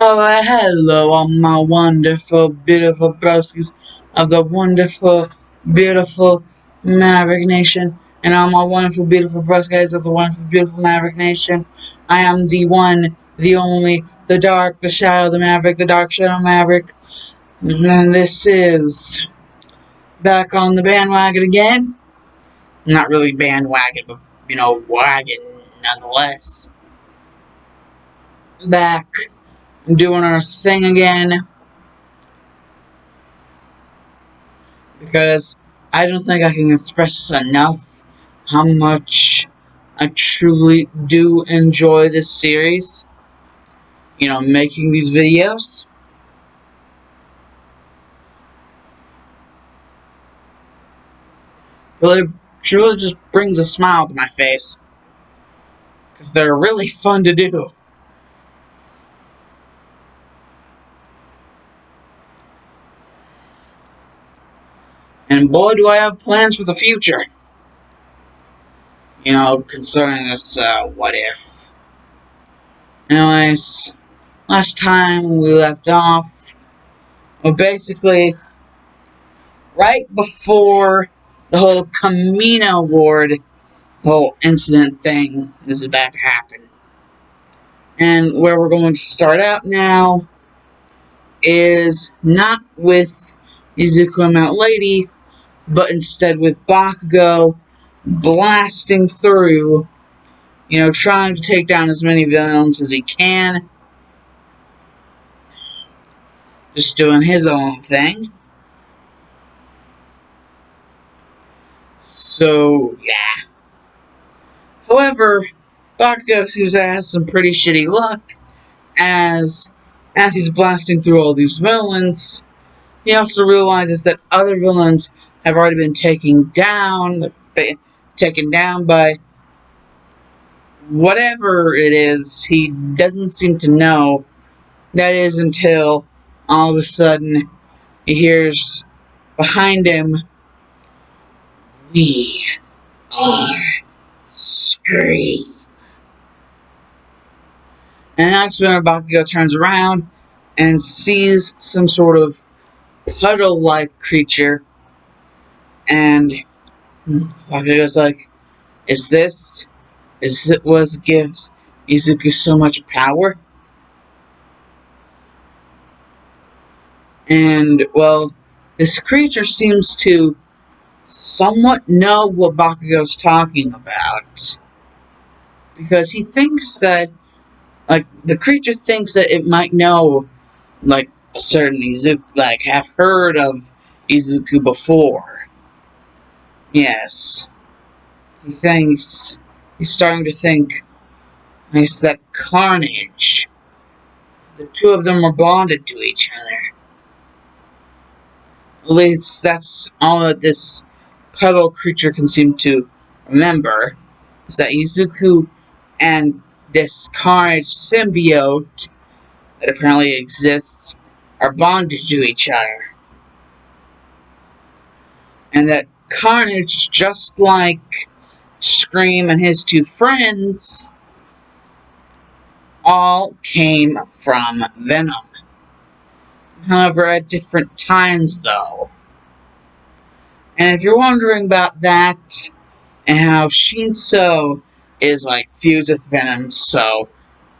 Hello, all my wonderful, beautiful broskies of the wonderful, beautiful Maverick Nation, and all my wonderful, beautiful broskies of the wonderful, beautiful Maverick Nation. I am the one, the only, the dark, the shadow, the Maverick, the dark shadow Maverick, and this is back on the bandwagon again. Not really bandwagon, but wagon nonetheless. Back doing our thing again. Because I don't think I can express enough how much I truly do enjoy this series. Making these videos. Really, truly just brings a smile to my face. Because they're really fun to do. And boy, do I have plans for the future. Concerning this, what if. Anyways, last time we left off, well, basically, right before the whole Camino Ward whole incident thing is about to happen. And where we're going to start out now is not with Izuku and Mount Lady, but instead with Bakugo blasting through, trying to take down as many villains as he can. Just doing his own thing. So, yeah. However, Bakugo seems to have some pretty shitty luck, as he's blasting through all these villains. He also realizes that other villains have already been taken down by whatever it is. He doesn't seem to know. That is until all of a sudden he hears behind him, "We are Scream." And that's when Bakugo turns around and sees some sort of puddle-like creature. And Bakugo's like, Is this what gives Izuku so much power? And, well, this creature seems to somewhat know what Bakugo's talking about. Because he thinks that, the creature thinks that it might know, a certain Izuku, have heard of Izuku before. Yes. He's starting to think, it's that Carnage. The two of them are bonded to each other. At least that's all that this puddle creature can seem to remember, is that Izuku and this Carnage Symbiote that apparently exists are bonded to each other. And that Carnage, just like Scream and his two friends, all came from Venom. However, at different times, though. And if you're wondering about that, and how Shinso is, fused with Venom, so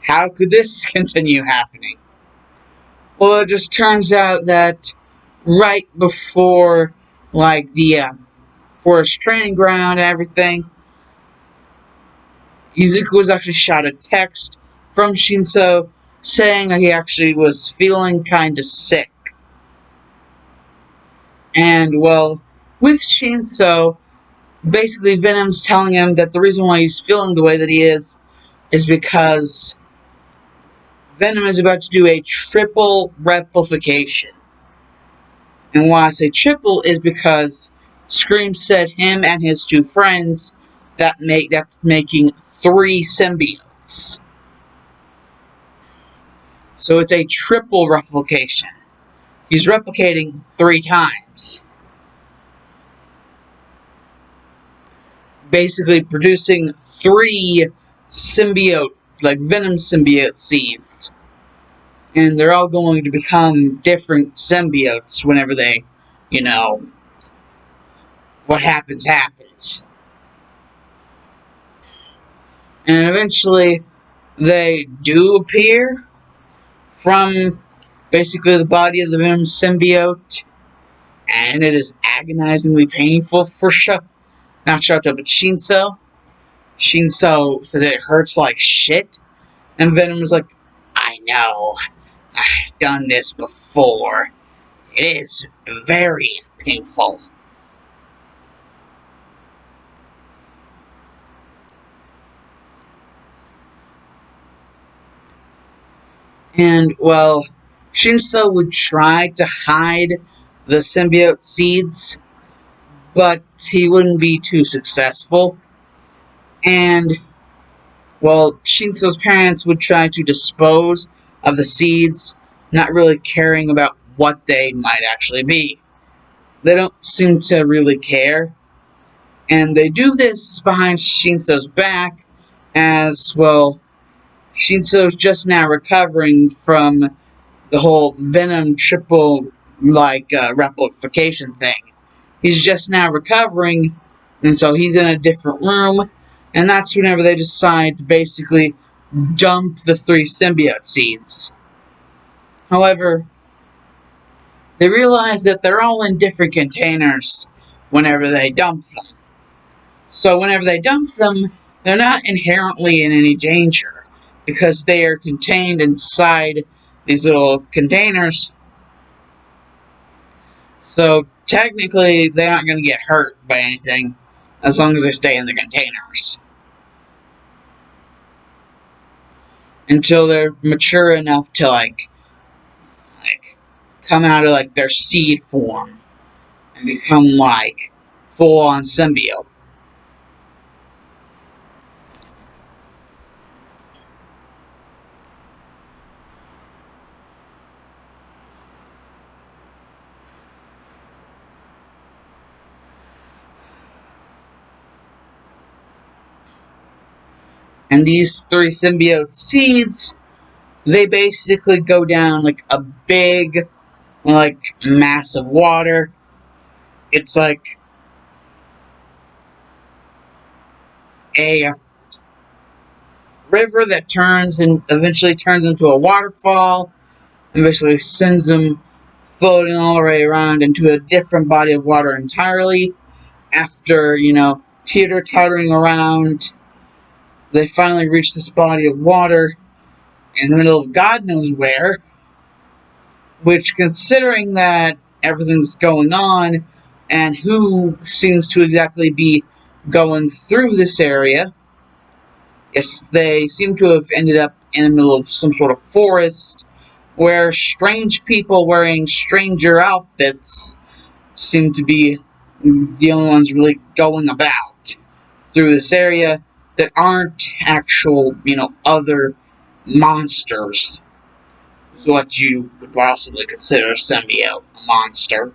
how could this continue happening? Well, it just turns out that right before, the Forest Training Ground and everything, Izuku was actually shot a text from Shinso saying that he actually was feeling kinda sick. And, well, with Shinso, basically Venom's telling him that the reason why he's feeling the way that he is because Venom is about to do a triple replication. And why I say triple is because Scream said him and his two friends that's making 3 symbiotes. So it's a triple replication. He's replicating 3 times. Basically producing 3 symbiote, Venom symbiote seeds. And they're all going to become different symbiotes whenever they, what happens. And eventually, they do appear from basically the body of the Venom symbiote, and it is agonizingly painful for not Shoto, but Shinso. Shinso says it hurts like shit, and Venom is like, I know, I've done this before. It is very painful. And, well, Shinso would try to hide the symbiote seeds, but he wouldn't be too successful. And, well, Shinso's parents would try to dispose of the seeds, not really caring about what they might actually be. They don't seem to really care. And they do this behind Shinso's back, as, well, Shinso's just now recovering from the whole Venom triple, replication thing. He's just now recovering, and so he's in a different room, and that's whenever they decide to basically dump the 3 symbiote seeds. However, they realize that they're all in different containers whenever they dump them. So whenever they dump them, they're not inherently in any danger, because they are contained inside these little containers. So technically, they aren't going to get hurt by anything as long as they stay in the containers. Until they're mature enough to, come out of, their seed form and become, full-on symbiote. And these 3 symbiote seeds, they basically go down a big, mass of water. It's like a river that eventually turns into a waterfall, and basically sends them floating all the way around into a different body of water entirely. After, teeter-tottering around, they finally reach this body of water in the middle of God knows where, which, considering that everything's going on, and who seems to exactly be going through this area, yes, they seem to have ended up in the middle of some sort of forest, where strange people wearing stranger outfits seem to be the only ones really going about through this area that aren't actual, other monsters. Is what you would possibly consider a symbiote, a monster.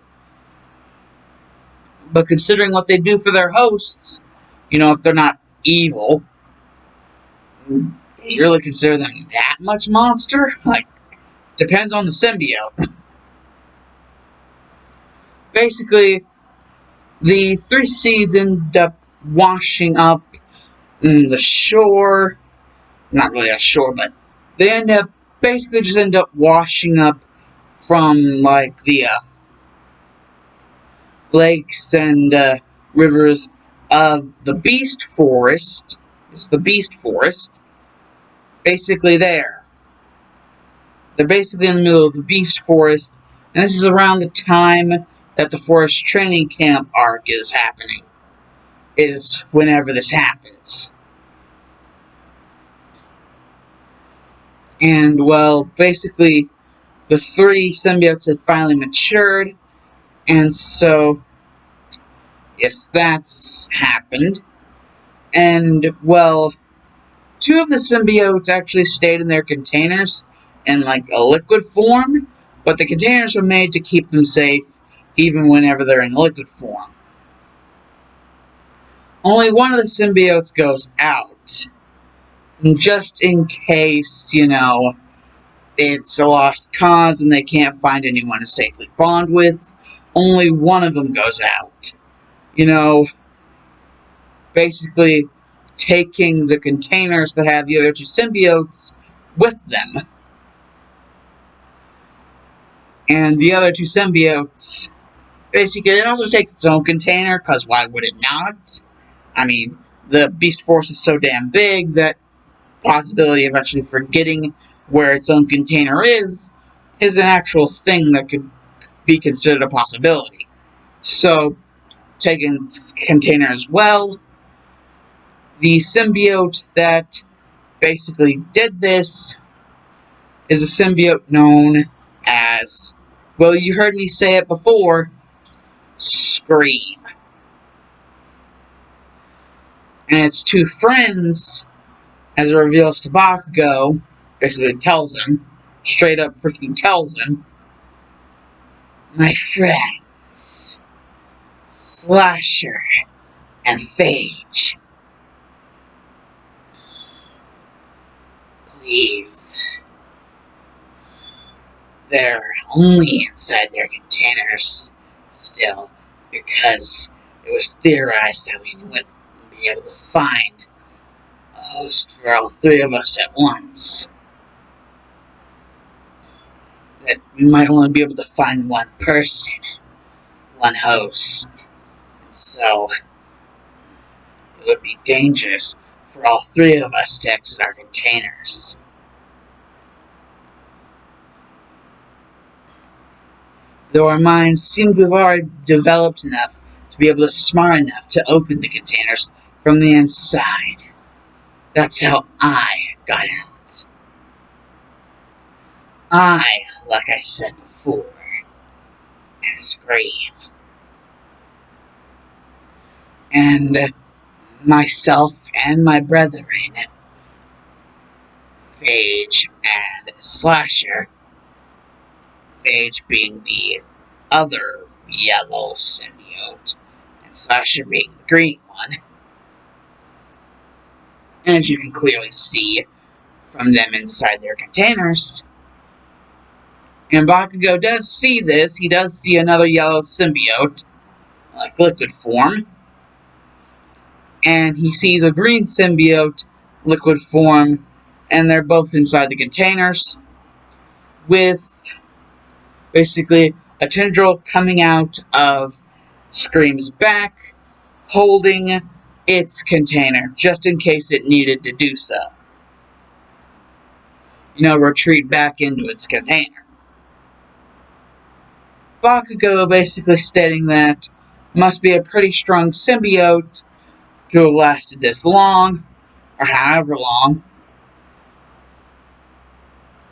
But considering what they do for their hosts, if they're not evil, do you really consider them that much monster? Depends on the symbiote. Basically, the 3 seeds end up washing up the shore. Not really a shore, but they end up washing up from the lakes and rivers of the Beast Forest. It's the Beast Forest. Basically there. They're basically in the middle of the Beast Forest, and this is around the time that the Forest Training Camp arc is happening. Is whenever this happens. And, well, basically, the 3 symbiotes had finally matured, and so, yes, that's happened. And, well, 2 of the symbiotes actually stayed in their containers in, a liquid form, but the containers were made to keep them safe, even whenever they're in liquid form. Only one of the symbiotes goes out, just in case, it's a lost cause and they can't find anyone to safely bond with. Only one of them goes out. You know, basically taking the containers that have the other two symbiotes with them. And the other two symbiotes, basically, it also takes its own container, because why would it not? I mean, the Beast Force is so damn big that the possibility of actually forgetting where its own container is an actual thing that could be considered a possibility. So, taking its container as well, the symbiote that basically did this is a symbiote known as, well, you heard me say it before, Scream. And its two friends, as it reveals to Bakugo, basically tells him, straight up freaking tells him, my friends, Slasher and Phage, please. They're only inside their containers still because it was theorized that we wouldn't be able to find a host for all three of us at once. That we might only be able to find one person, one host. And so, it would be dangerous for all three of us to exit our containers. Though our minds seem to have already developed enough to be able to smart enough to open the containers from the inside. That's how I got out. I, like I said before, and Scream. And myself and my brethren, Phage and Slasher, Phage being the other yellow symbiote, and Slasher being the green one. And as you can clearly see from them inside their containers, and Bakugo does see this, he does see another yellow symbiote, like liquid form, and he sees a green symbiote, liquid form, and they're both inside the containers, with basically a tendril coming out of Scream's back, holding its container, just in case it needed to do so. You know, retreat back into its container. Bakugo basically stating that must be a pretty strong symbiote to have lasted this long, or however long,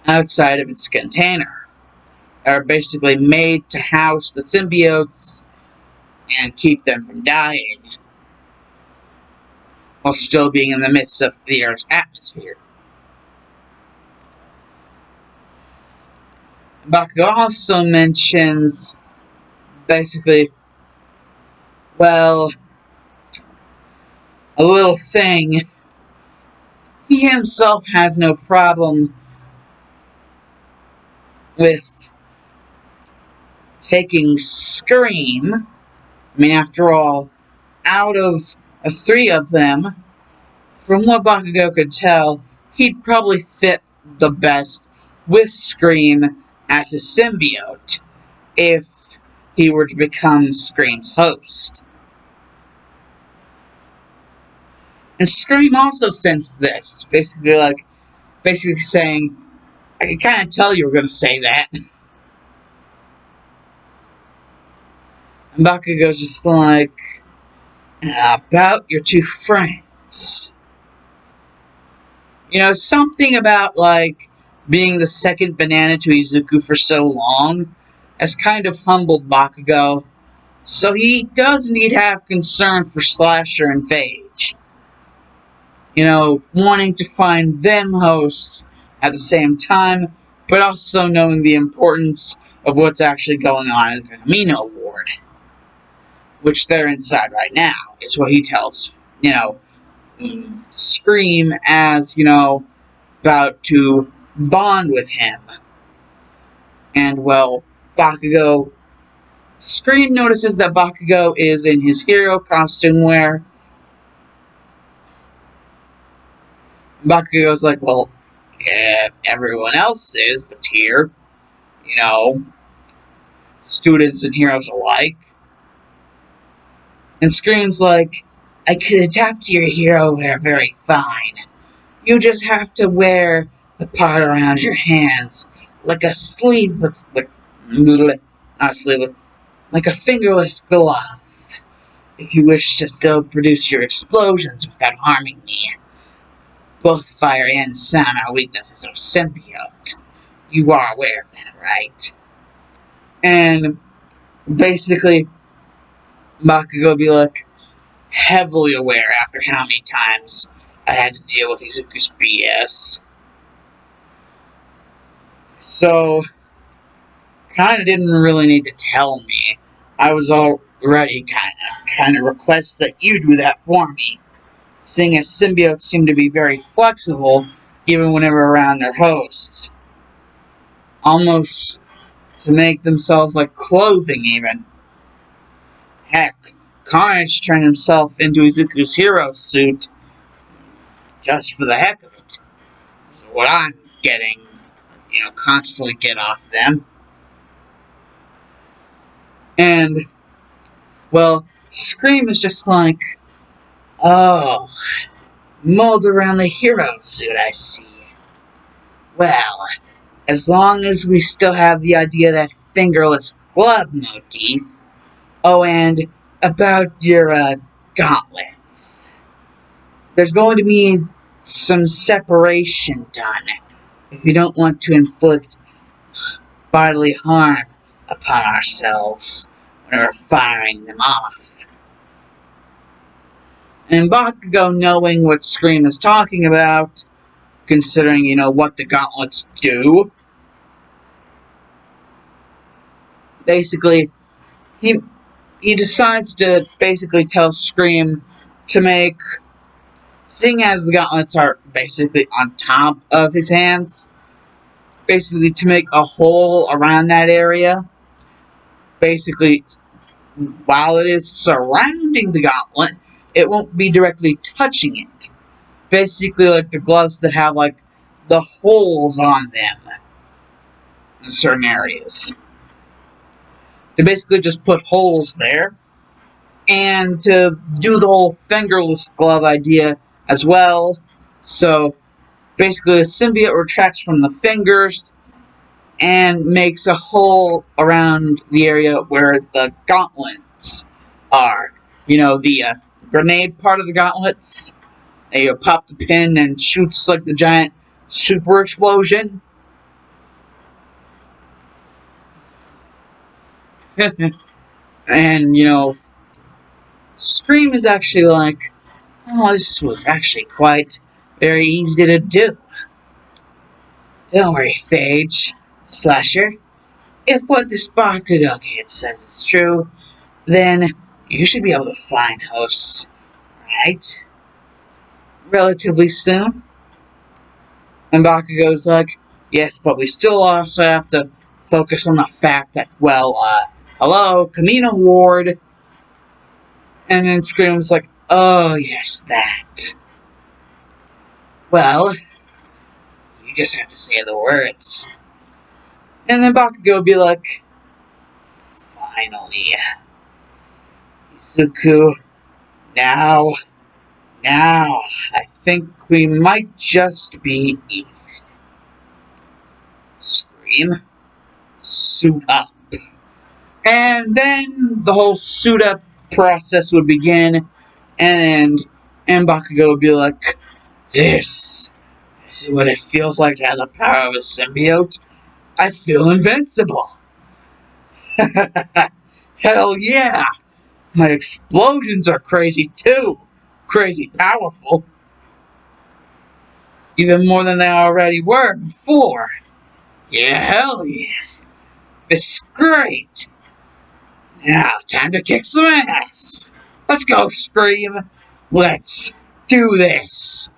outside of its container. Are basically made to house the symbiotes and keep them from dying, while still being in the midst of the Earth's atmosphere. Bakugo also mentions, basically, well, a little thing. He himself has no problem with taking Scream. I mean, after all, out of the three of them, from what Bakugo could tell, he'd probably fit the best with Scream as a symbiote if he were to become Scream's host. And Scream also sensed this, basically saying, I can kind of tell you were going to say that. And Bakugo's just like, about your two friends. You know, something about, like, being the second banana to Izuku for so long has kind of humbled Bakugo. So he does need to have concern for Slasher and Phage. You know, wanting to find them hosts at the same time, but also knowing the importance of what's actually going on in the Kamino Ward, which they're inside right now, is what he tells, you know, Scream as, you know, about to bond with him. And, well, Scream notices that Bakugo is in his hero costume wear. Bakugo's like, well, yeah, everyone else is that's here. You know, students and heroes alike. And Scream's like, I could adapt to your hero wear very fine. You just have to wear the part around your hands, like a sleeve with, not a sleeve, like a fingerless glove, if you wish to still produce your explosions without harming me. Both fire and sound are weaknesses of symbiote. You are aware of that, right? And basically, Bakugo be like, heavily aware after how many times I had to deal with Izuku's BS. So, kinda didn't really need to tell me. I was already kinda request that you do that for me, seeing as symbiotes seem to be very flexible, even whenever around their hosts. Almost to make themselves like clothing, even. Heck, Carnage turned himself into Izuku's hero suit just for the heck of it. Is what I'm getting, constantly get off them. And, well, Scream is just like, oh, mold around the hero suit, I see. Well, as long as we still have the idea of that fingerless glove motif. Oh, and about your gauntlets. There's going to be some separation done if we don't want to inflict bodily harm upon ourselves when we're firing them off. And Bakugo, knowing what Scream is talking about, considering, what the gauntlets do, basically, he decides to basically tell Scream to make, seeing as the gauntlets are basically on top of his hands, basically to make a hole around that area. Basically, while it is surrounding the gauntlet, it won't be directly touching it. Basically, like the gloves that have, like, the holes on them in certain areas. To basically just put holes there. And to do the whole fingerless glove idea as well. So, basically, the symbiote retracts from the fingers and makes a hole around the area where the gauntlets are. The grenade part of the gauntlets. And you pop the pin and shoots like the giant super explosion. And, Scream is actually like, oh, this was actually quite very easy to do. Don't worry, Phage, Slasher. If what this Bakugo kid says is true, then you should be able to find hosts, right? Relatively soon. And Bakugo's like, yes, but we still also have to focus on the fact that, hello, Camino Ward. And then Scream's like, oh, yes, that. Well, you just have to say the words. And then Bakugo would be like, finally, Izuku, now, I think we might just be even. Scream, suit up. And then the whole suit up process would begin, and Bakugo would be like, this is what it feels like to have the power of a symbiote. I feel invincible. Hell yeah. My explosions are crazy too. Crazy powerful. Even more than they already were before. Yeah, hell yeah. It's great. Now, time to kick some ass. Let's go, Scream. Let's do this.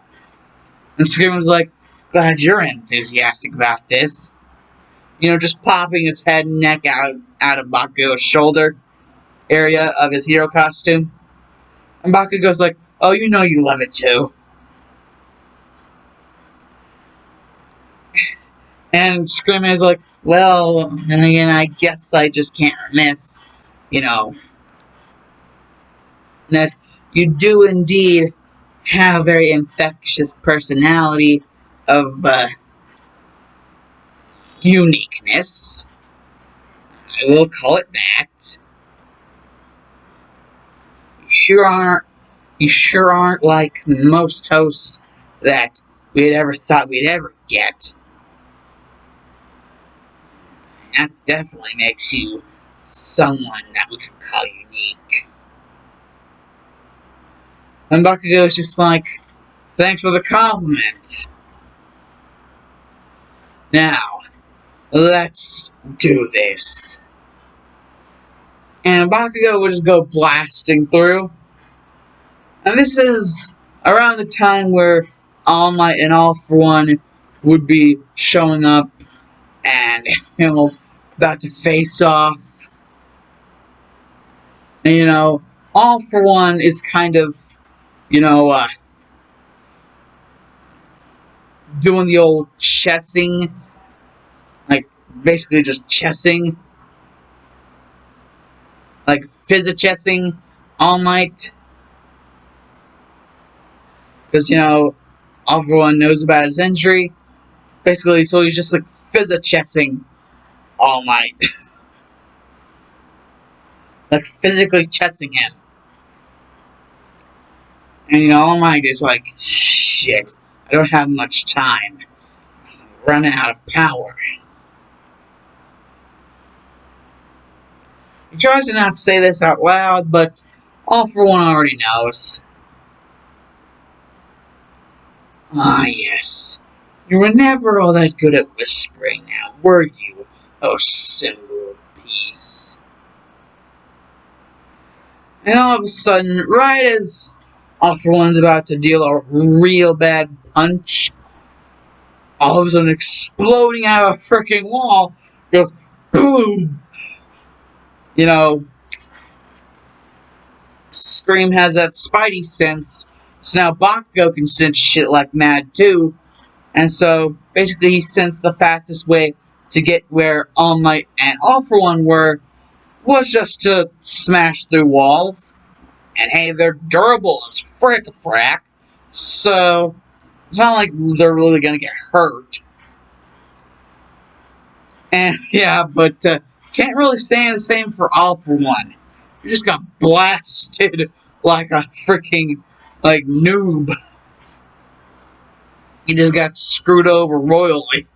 And Scream was like, glad you're enthusiastic about this. You know, just popping his head and neck out of Bakugo's shoulder area of his hero costume. And Bakugo's like, oh, you know you love it too. And Scream is like, well, and again, I guess I just can't miss, you know, that you do indeed have a very infectious personality of uniqueness. I will call it that. You sure aren't like most hosts that we'd ever thought we'd ever get. That definitely makes you someone that we could call unique. And Bakugo's just like, thanks for the compliment. Now, let's do this. And Bakugo would just go blasting through. And this is around the time where All Might and All For One would be showing up and, you know, about to face off. And, you know, All For One is kind of, you know, doing the old chessing. Like, basically just chessing. Like, physichessing All Might. Because, you know, All For One knows about his injury. Basically, so he's just like physichessing All Might. Like, physically chessing him. And, you know, All Might is like, shit, I don't have much time. I'm running out of power. He tries to not say this out loud, but All For One already knows. Ah, yes. You were never all that good at whispering now, were you, oh symbol of peace? And all of a sudden, right as All For One's about to deal a real bad punch, all of a sudden exploding out of a freaking wall, goes boom! You know, Scream has that spidey sense, so now Bakugo can sense shit like mad too. And so, basically, he sensed the fastest way to get where All Might and All For One were was just to smash through walls. And hey, they're durable as frack. So, it's not like they're really gonna get hurt. And, yeah, but can't really say the same for All For One. He just got blasted like a freaking, like, noob. He just got screwed over royally.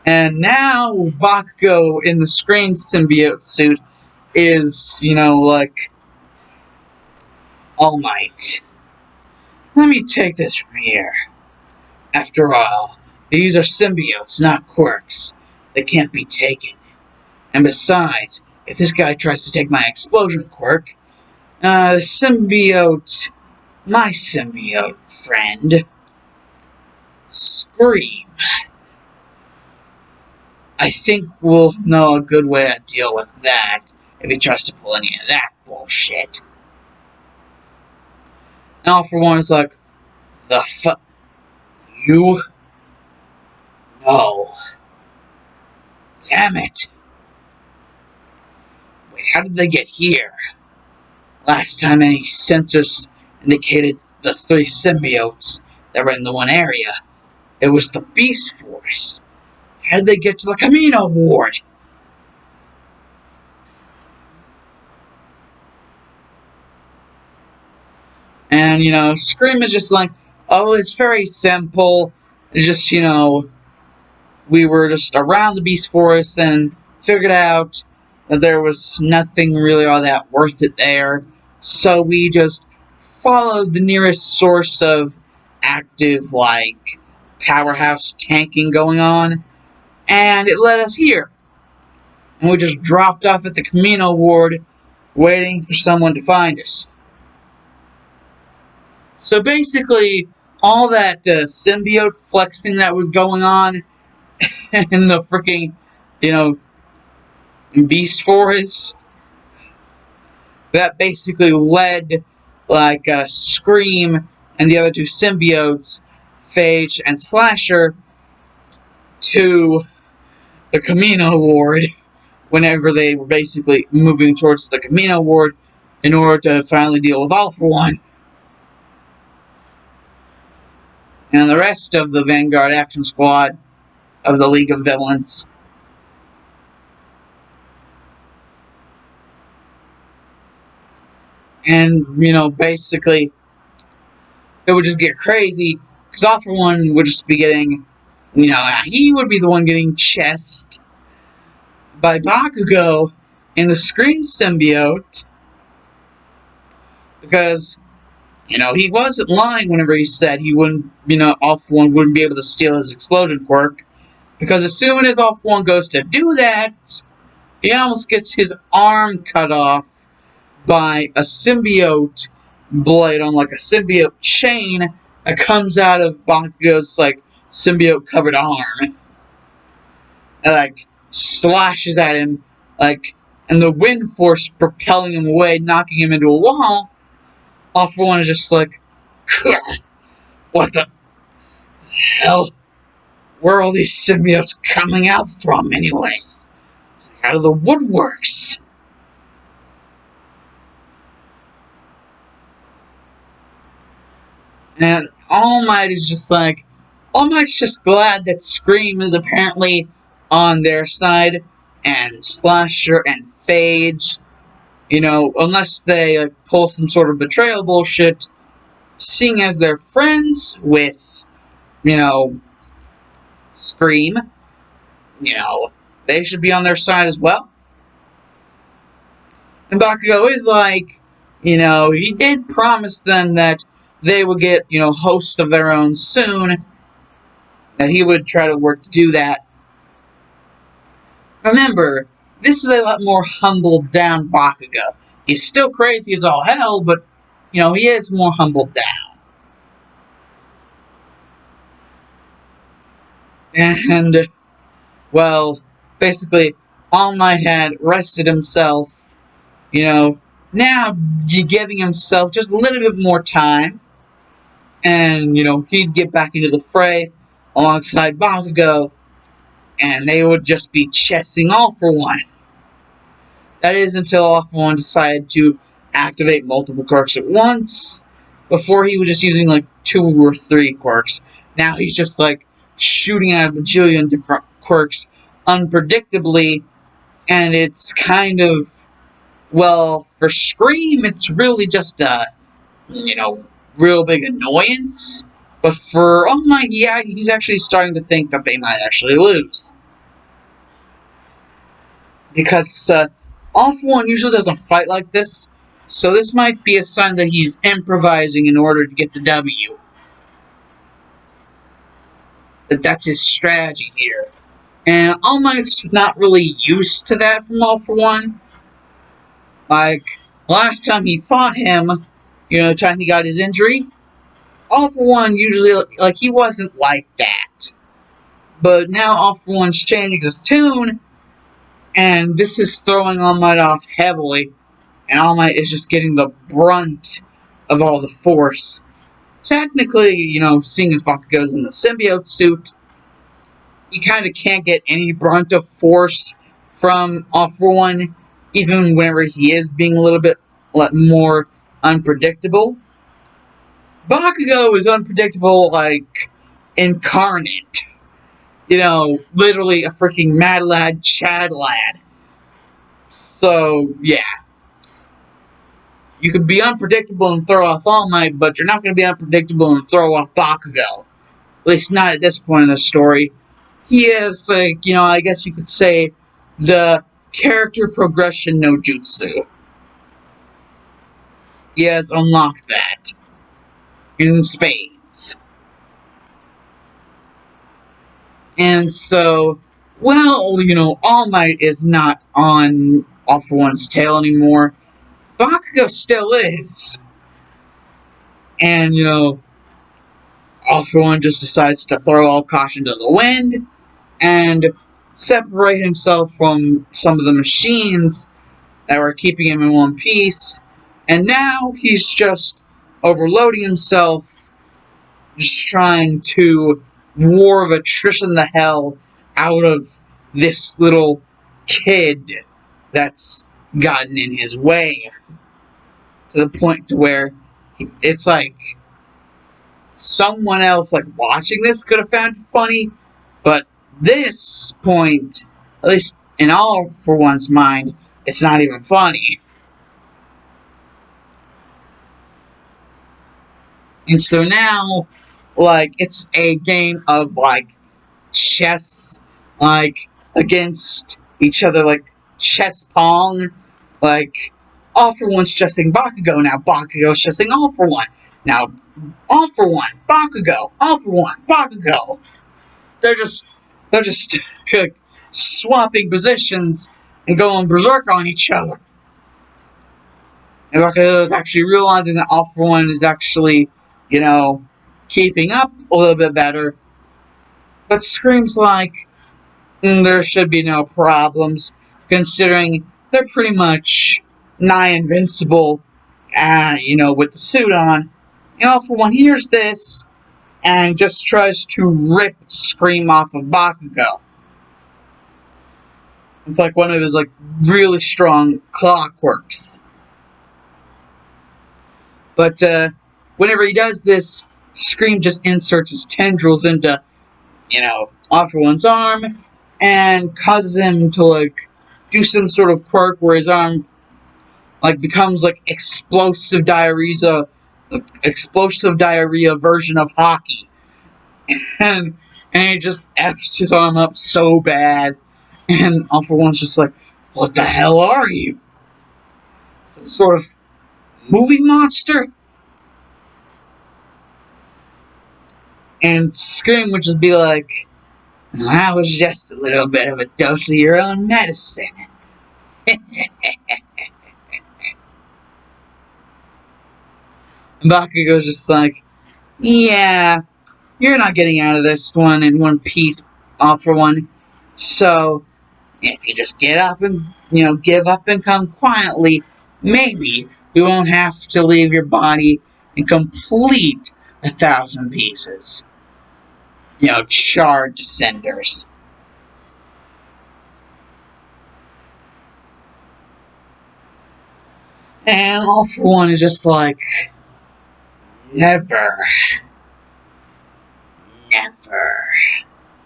And now Bakugo in the Carnage Symbiote suit is, you know, like, All Might. Let me take this from here. After all, these are symbiotes, not quirks. They can't be taken. And besides, if this guy tries to take my explosion quirk, the symbiote, my symbiote friend, Scream, I think we'll know a good way to deal with that if he tries to pull any of that bullshit. And All For One is like, the fuck? You? No. Damn it. Wait, how did they get here? Last time any sensors indicated the 3 symbiotes that were in the one area, it was the Beast Force. How did they get to the Camino Ward? And, you know, Scream is just like, oh, it's very simple. It's just, you know, we were just around the Beast Forest and figured out that there was nothing really all that worth it there. So we just followed the nearest source of active, like, powerhouse tanking going on, and it led us here. And we just dropped off at the Camino Ward, waiting for someone to find us. So basically, all that symbiote flexing that was going on in the freaking, you know, Beast Forest, that basically led like Scream and the other two symbiotes, Phage and Slasher, to the Camino Ward whenever they were basically moving towards the Camino Ward in order to finally deal with All For One and the rest of the Vanguard Action Squad of the League of Villains. And, you know, basically, it would just get crazy, because All For One would just be getting, you know, he would be the one getting chessed by Bakugo in the Scream symbiote, because, you know, he wasn't lying whenever he said he wouldn't, you know, All For One wouldn't be able to steal his explosion quirk, because as soon as All For One goes to do that, he almost gets his arm cut off by a symbiote blade on like a symbiote chain that comes out of Bakugo's like symbiote covered arm and like slashes at him, like, and the wind force propelling him away, knocking him into a wall. All For One is just like, what the hell? Where are all these symbiotes coming out from anyways? It's like out of the woodworks. And All Might is just like, All Might's just glad that Scream is apparently on their side, and Slasher and Phage, you know, unless they like, pull some sort of betrayal bullshit, seeing as they're friends with, you know, Scream, you know, they should be on their side as well. And Bakugo is like, you know, he did promise them that they would get, you know, hosts of their own soon, that he would try to work to do that. Remember, this is a lot more humbled down Bakugo. He's still crazy as all hell, but, you know, he is more humbled down. And, well, basically, All Might had rested himself, you know, now giving himself just a little bit more time, and, you know, he'd get back into the fray alongside Bakugo, and they would just be chessing All For One. That is until All For One decided to activate multiple quirks at once. Before he was just using like 2 or 3 quirks. Now he's just like shooting at a bajillion different quirks unpredictably, and it's kind of, well, for Scream, it's really just a, you know, real big annoyance. But for All Might, yeah, he's actually starting to think that they might actually lose. Because All For One usually doesn't fight like this, so this might be a sign that he's improvising in order to get the W. That's his strategy here. And All Might's not really used to that from All For One. Like, last time he fought him, you know, the time he got his injury, All For One usually, like, he wasn't like that. But now All For One's changing his tune, and this is throwing All Might off heavily. And All Might is just getting the brunt of all the force. Technically, you know, seeing as Bakugo's in the symbiote suit, he kind of can't get any brunt of force from All For One, even whenever he is being a little bit more unpredictable. Bakugo is unpredictable like incarnate. You know, literally a freaking mad lad, Chad lad. So, yeah. You can be unpredictable and throw off All Might, but you're not going to be unpredictable and throw off Bakugo. At least not at this point in the story. He is, like, you know, I guess you could say, the character progression no jutsu. He has unlocked that. In spades. And so, well, you know, All Might is not on All For One's tail anymore. Bakugo still is. And, you know, All for One just decides to throw all caution to the wind and separate himself from some of the machines that were keeping him in one piece. And now he's just overloading himself, just trying to war of attrition the hell out of this little kid that's gotten in his way. To the point to where it's like someone else like watching this could have found it funny, but this point, at least in All for One's mind, it's not even funny. And so now, like, it's a game of like chess, like against each other, like chess pong. Like, All for One's chessing Bakugo, now Bakugo's chessing All for One. Now, All for One, Bakugo, All for One, Bakugo. They're just swapping positions and going berserk on each other. And Bakugo is actually realizing that All for One is actually, keeping up a little bit better. But Scream's like, there should be no problems, considering they're pretty much nigh invincible, with the suit on. And All for One hears this and just tries to rip Scream off of Bakugo. It's like one of his really strong clockworks. But whenever he does this, Scream just inserts his tendrils into, All for One's arm and causes him to do some sort of quirk where his arm becomes explosive diarrhea version of hockey. And he just F's his arm up so bad. And All for One's just like, what the hell are you? Some sort of movie monster? And Scream would just be like, that was just a little bit of a dose of your own medicine. And Bakugo's just like, yeah, you're not getting out of this one in one piece, All for One. So, if you just get up and, give up and come quietly, maybe we won't have to leave your body in complete 1,000 pieces. Charred to cinders. And All for One is just like, never,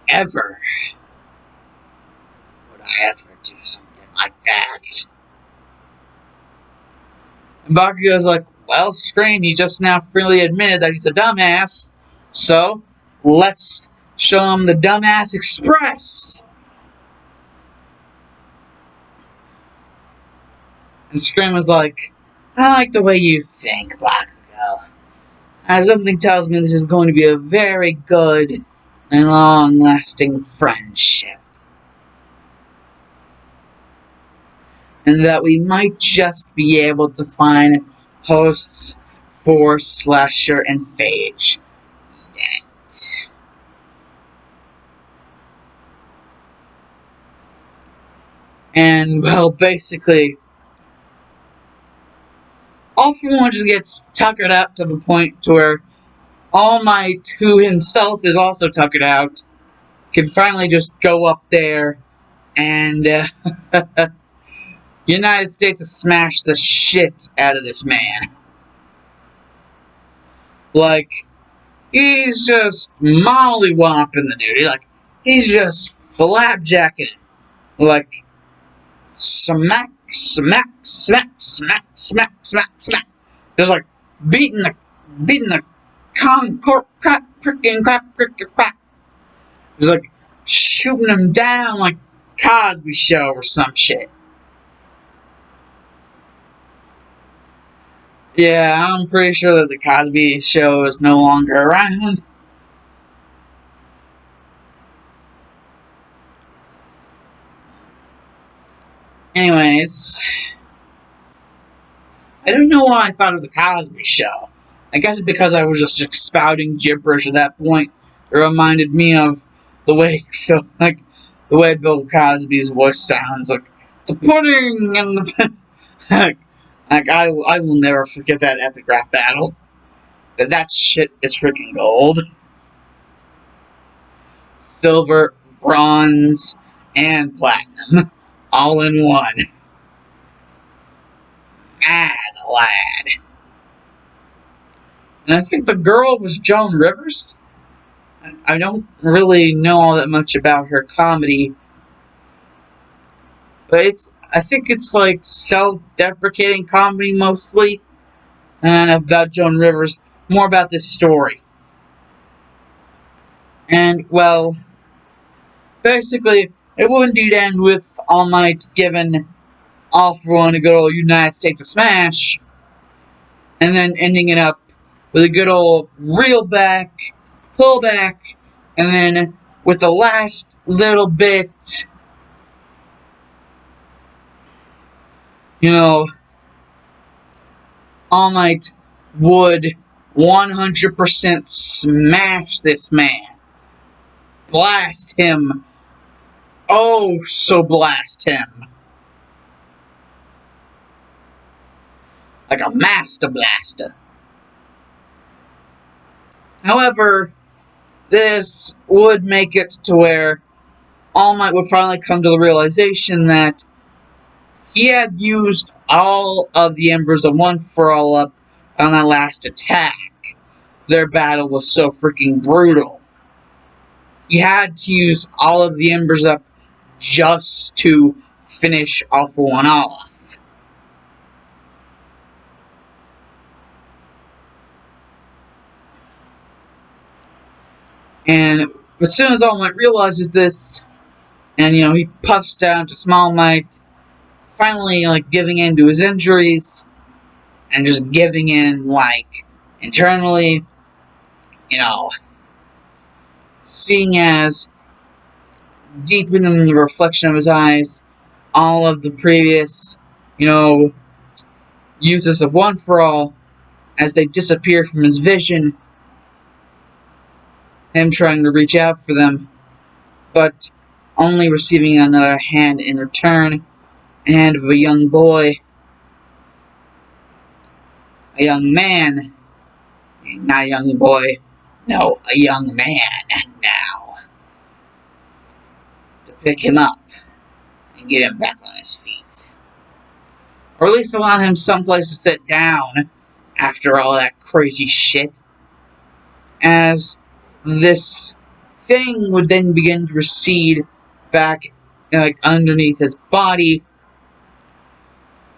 ever would I ever do something like that. And Bakugo's like, well, Scream, he just now freely admitted that he's a dumbass, so let's show him the Dumbass Express. And Scream was like, I like the way you think, Bakugo. Something tells me this is going to be a very good and long-lasting friendship. And that we might just be able to find hosts for Slasher and Phage. Yet. And, well, basically, All for One just gets tuckered out to the point to where All Might, who himself is also tuckered out, can finally just go up there and United States has smashed the shit out of this man. He's just mollywopping the dude. He's just flapjacking him. Smack, smack, smack, smack, smack, smack, smack. Just beating the crap, freaking crap. Just shooting him down like Cosby Show or some shit. Yeah, I'm pretty sure that the Cosby Show is no longer around. Anyways, I don't know why I thought of the Cosby Show. I guess because I was just spouting gibberish at that point, it reminded me of the way the way Bill Cosby's voice sounds, like the pudding and the I will never forget that epic rap battle. That shit is freaking gold. Silver, bronze, and platinum, all in one. Mad lad. And I think the girl was Joan Rivers. I don't really know all that much about her comedy, but I think it's like self-deprecating comedy mostly, and about Joan Rivers, more about this story. And well, basically, it would indeed end with All Might giving All For One a good old United States of Smash, and then ending it up with a good old reel back, pull back, and then with the last little bit, you know, All Might would 100% smash this man. Blast him. Oh, so blast him. Like a master blaster. However, this would make it to where All Might would finally come to the realization that he had used all of the embers of One For All up on that last attack. Their battle was so freaking brutal. He had to use all of the embers up just to finish All For One off. And as soon as All Might realizes this, and he puffs down to Small Might, finally giving in to his injuries, and just giving in internally, seeing as deep in the reflection of his eyes, all of the previous, uses of One For All, as they disappear from his vision, him trying to reach out for them, but only receiving another hand in return, a hand of a young boy, a young man, not a young boy, no, a young man now, to pick him up and get him back on his feet. Or at least allow him someplace to sit down after all that crazy shit. As this thing would then begin to recede back underneath his body,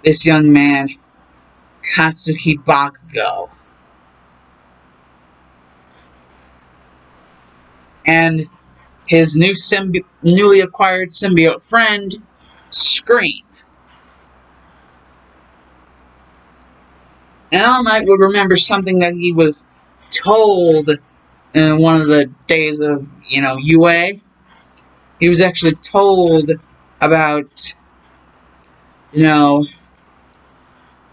this young man, Katsuki Bakugo, and his newly acquired symbiote friend, Scream. And All Might would remember something that he was told in one of the days of, UA. He was actually told about,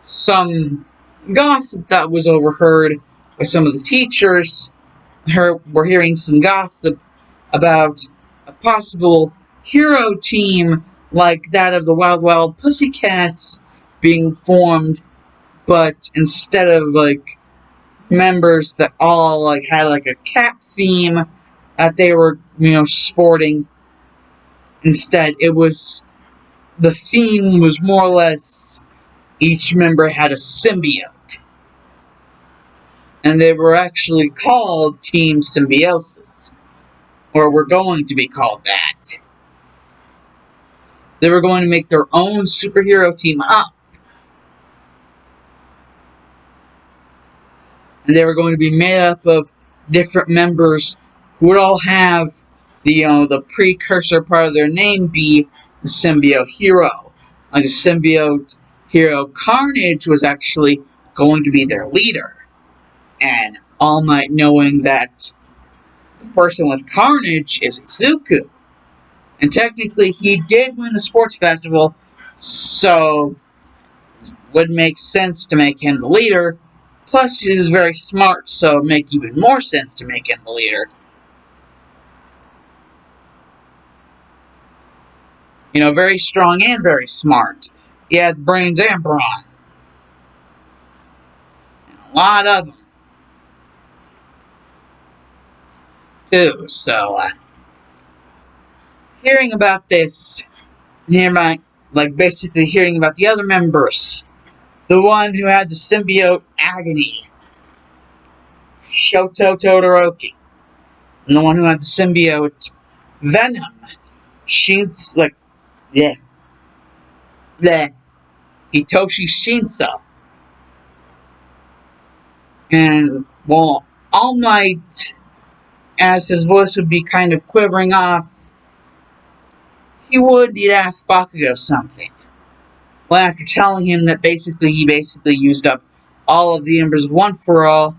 some gossip that was overheard by some of the teachers. We're hearing some gossip about a possible hero team like that of the Wild Wild Pussycats being formed, but instead of members that all had a cat theme that they were sporting, instead the theme was more or less each member had a symbiote, and they were actually called Team Symbiosis, or were going to be called that. They were going to make their own superhero team up, and they were going to be made up of different members who would all have the precursor part of their name be the symbiote hero. Like a symbiote hero, Carnage was actually going to be their leader, and All Might, knowing that the person with Carnage is Izuku, and technically he did win the sports festival, so it would make sense to make him the leader. Plus, he is very smart, so it would make even more sense to make him the leader. You know, very strong and very smart. He has brains and brawn. And a lot of them, too. So, hearing about this, basically hearing about the other members, the one who had the symbiote Agony, Shoto Todoroki, and the one who had the symbiote Venom, yeah, Hitoshi Shinso. And, well, All Might, as his voice would be kind of quivering off, he'd ask Bakugo something. Well, after telling him that he basically used up all of the members of One For All,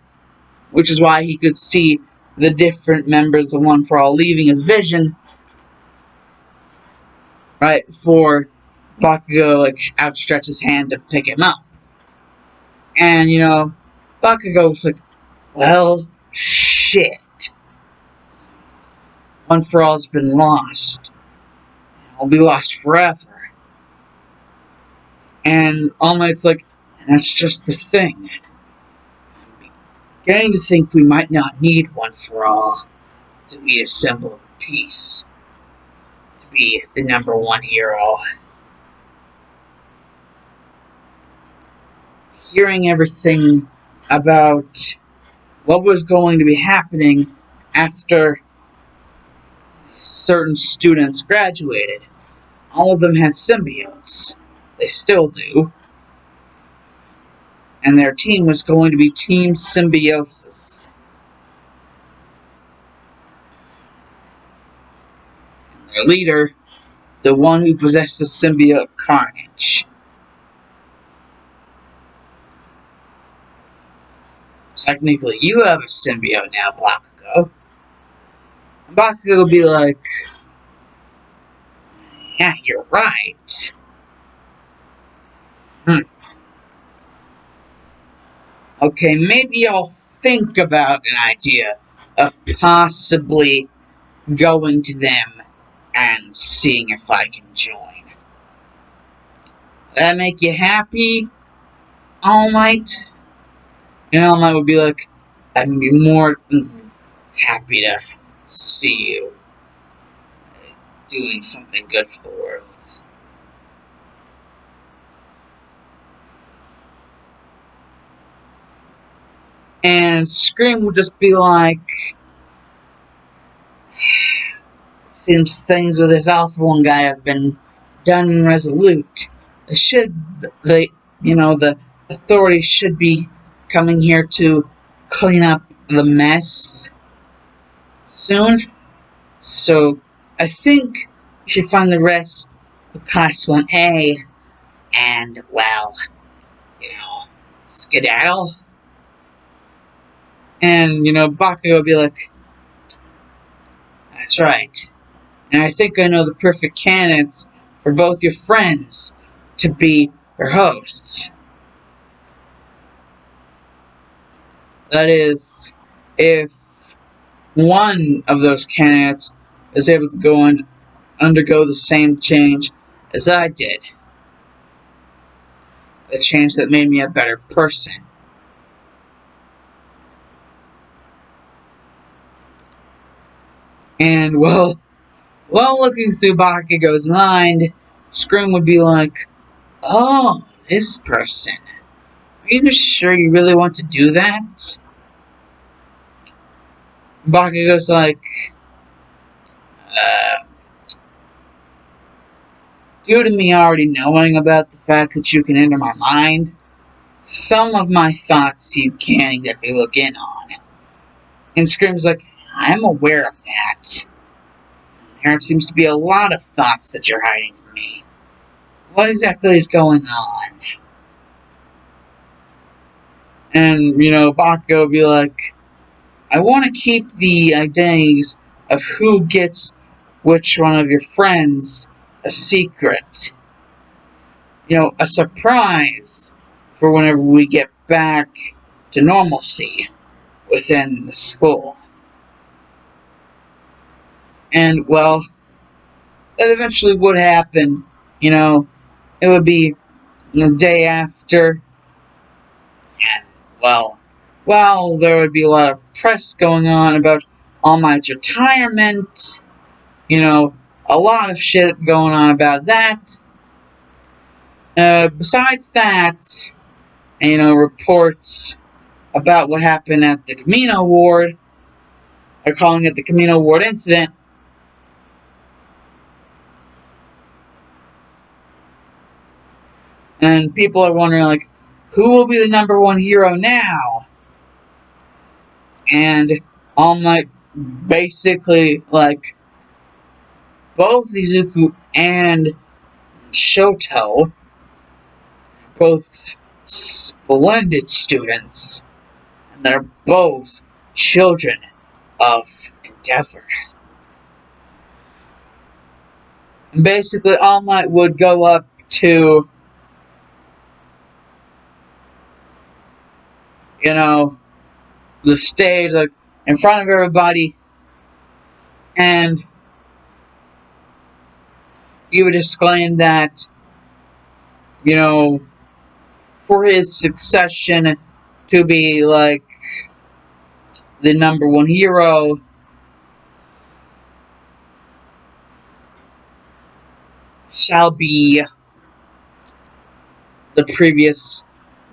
which is why he could see the different members of One For All leaving his vision, right before Bakugo outstretched his hand to pick him up. And, Bakugo was like, well, shit. One For All's been lost. I'll be lost forever. And All Might's like, that's just the thing. I'm beginning to think we might not need One For All to be a symbol of peace. To be the number one hero. Hearing everything about what was going to be happening after certain students graduated. All of them had symbiotes. They still do. And their team was going to be Team Symbiosis. And their leader, the one who possessed the symbiote Carnage. Technically, you have a symbiote now, Bakugo. And Bakugo will be like, yeah, you're right. Okay, maybe I'll think about an idea of possibly going to them and seeing if I can join. That make you happy, All Might? And All Might would be like, I'd be more happy to see you doing something good for the world. And Scream would just be like, seems things with this Alpha One guy have been done and resolute. The authorities should be coming here to clean up the mess soon. So I think we should find the rest of Class 1A and, well, skedaddle. And, Bakugo will be like, that's right. And I think I know the perfect candidates for both your friends to be your hosts. That is, if one of those candidates is able to go and undergo the same change as I did. The change that made me a better person. And, well, while looking through Bakugo's mind, Scream would be like, oh, this person. Are you sure you really want to do that? Bakugo's like, due to me already knowing about the fact that you can enter my mind, some of my thoughts you can't exactly look in on. And Scream's like, I'm aware of that. There seems to be a lot of thoughts that you're hiding from me. What exactly is going on? And, Bakugo would be like, I want to keep the identities of who gets which one of your friends a secret. A surprise for whenever we get back to normalcy within the school. And, well, that eventually would happen. You know, it would be the day after, and, well, there would be a lot of press going on about All Might's retirement. You know, a lot of shit going on about that. Besides that, you know, reports about what happened at the Camino Ward, they're calling it the Camino Ward incident. And people are wondering, like, who will be the #1 hero now? And All Might basically, like, both Izuku and Shoto, both splendid students, and they're both children of Endeavor. And basically, All Might would go up to, you know, the stage, like, in front of everybody, and he would exclaim that, you know, for his succession to be, like, the #1 hero, shall be the previous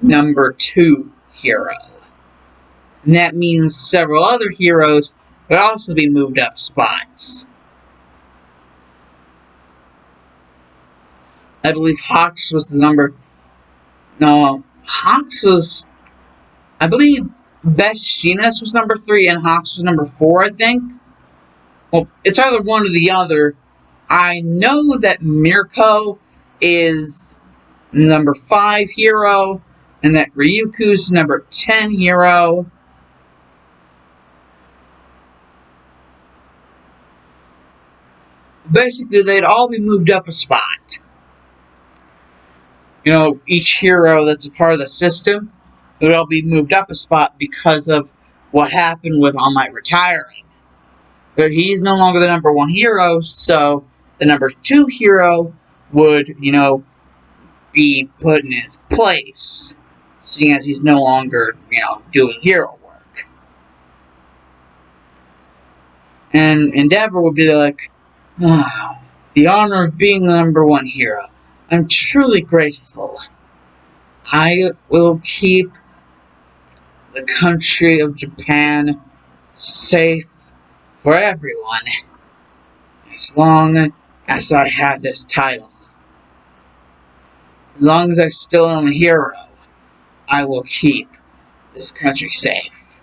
#2 hero. And that means several other heroes would also be moved up spots. I believe Hawks was the number... No, Hawks was... I believe Best Genius was #3 and Hawks was #4, I think. Well, it's either one or the other. I know that Mirko is #5 hero, and that Ryuku's #10 hero. Basically, they'd all be moved up a spot. You know, each hero that's a part of the system would all be moved up a spot because of what happened with All Might retiring. But he's no longer the #1 hero, so the #2 hero would, you know, be put in his place, seeing as he's no longer, you know, doing hero work. And Endeavor would be like, oh, the honor of being the #1 hero. I'm truly grateful. I will keep the country of Japan safe for everyone as long as I have this title. As long as I still am a hero, I will keep this country safe.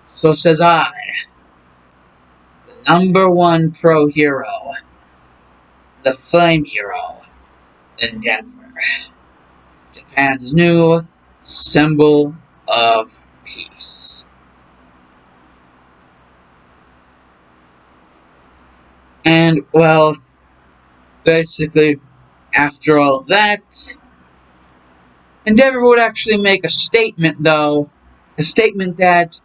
So says I, the #1 pro hero, the flame hero, Endeavor, Japan's new symbol of peace. And, well, basically, after all that, Endeavor would actually make a statement, though. A statement that,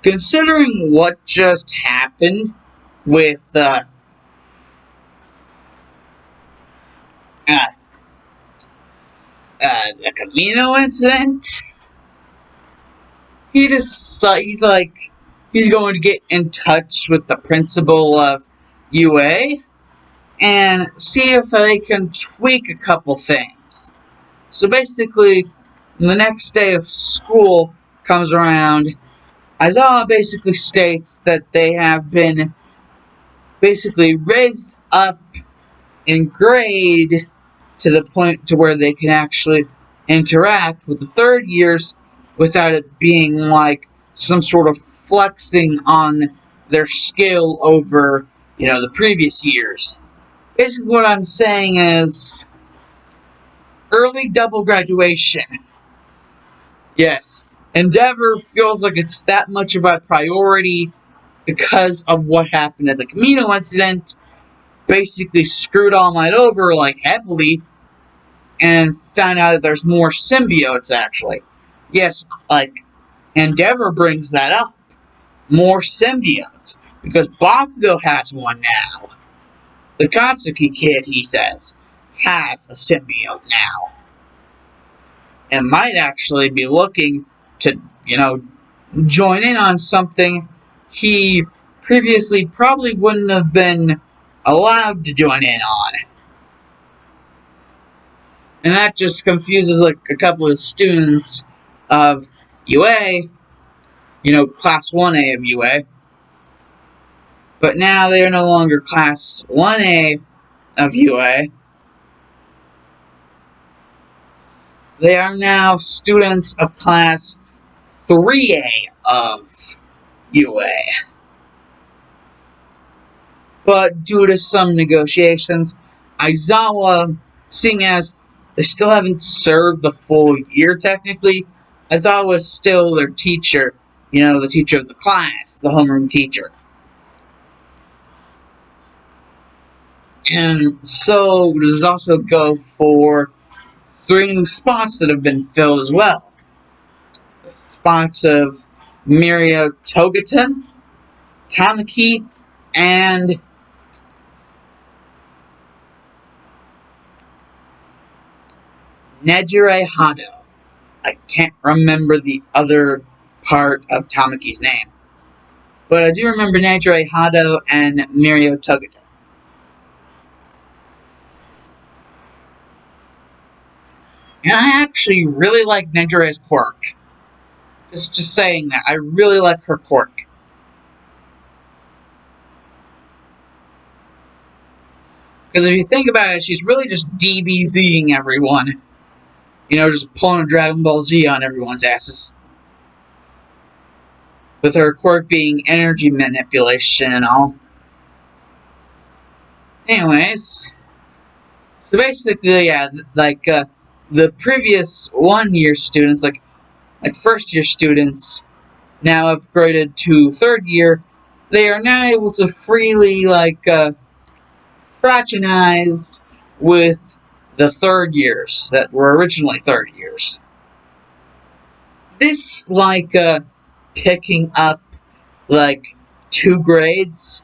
considering what just happened with the Camino incident, he's going to get in touch with the principal of UA and see if they can tweak a couple things. So basically, the next day of school comes around, Aizawa basically states that they have been basically raised up in grade to the point to where they can actually interact with the third years without it being like some sort of flexing on their skill over, you know, the previous years. Basically what I'm saying is early double graduation. Yes, Endeavor feels like it's that much of a priority because of what happened at the Camino incident. Basically screwed All Might over, like, heavily. and found out that there's more symbiotes actually. Yes, like Endeavor brings that up. More symbiotes. Because Bakugo has one now. The Katsuki kid, he says, has a symbiote now. And might actually be looking to, join in on something he previously probably wouldn't have been allowed to join in on. And that just confuses like a couple of students of UA, class 1A of UA. But now they are no longer class 1A of UA. They are now students of class 3A of UA. But due to some negotiations, Aizawa, seeing as they still haven't served the full year technically, Aizawa is still their teacher, the teacher of the class, the homeroom teacher. And so does also go for 3 new spots that have been filled as well. The spots of Mirio Togaton, Tamaki, and Nejire Hado. I can't remember the other part of Tamaki's name. But I do remember Nejire Hado and Mirio Togaton. And I actually really like Nejire's quirk. Just saying that. I really like her quirk. Because if you think about it, she's really just DBZing everyone. Just pulling a Dragon Ball Z on everyone's asses. With her quirk being energy manipulation and all. Anyways. So basically, yeah, the previous 1-year students, like first-year students, now upgraded to 3rd year, they are now able to freely, fraternize with the 3rd years that were originally 3rd years. This, picking up, 2 grades,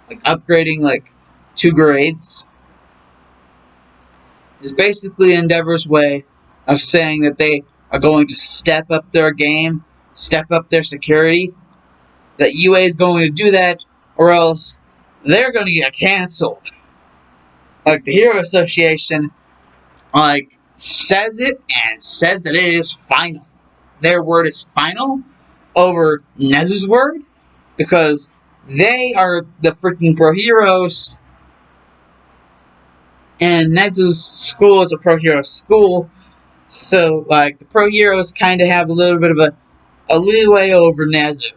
upgrading, 2 grades, is basically Endeavor's way of saying that they are going to step up their game, step up their security, that UA is going to do that, or else they're going to get canceled. The Hero Association, says it, and says that it is final. Their word is final over Nezu's word, because they are the freaking pro heroes, and Nezu's school is a pro hero school, so, the pro heroes kind of have a little bit of a leeway over Nezu.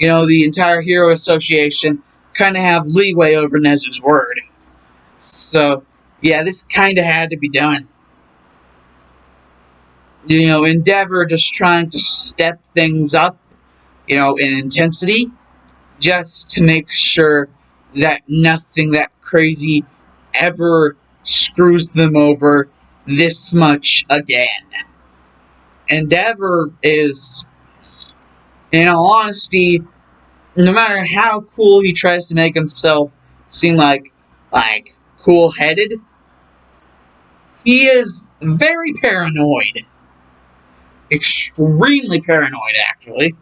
The entire Hero Association kind of have leeway over Nezu's word. So, yeah, this kind of had to be done. Endeavor just trying to step things up, in intensity, just to make sure that nothing that crazy ever screws them over this much again. Endeavor is, in all honesty, no matter how cool he tries to make himself seem like cool-headed, he is very paranoid. Extremely paranoid, actually.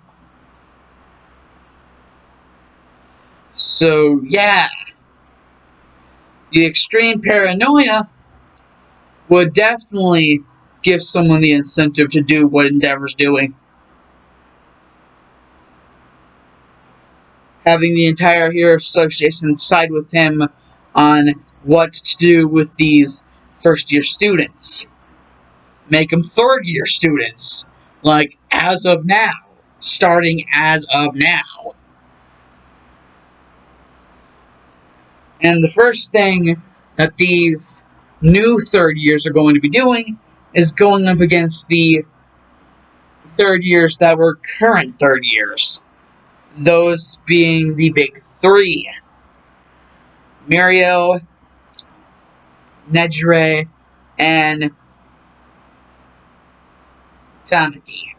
So, yeah. The extreme paranoia would definitely give someone the incentive to do what Endeavor's doing. Having the entire Hero Association side with him on what to do with these first-year students. Make them 3rd-year students. As of now. Starting as of now. And the first thing that these new 3rd years are going to be doing is going up against the 3rd years that were current 3rd years. Those being the big 3. Mirio, Nejire, and Tamaki.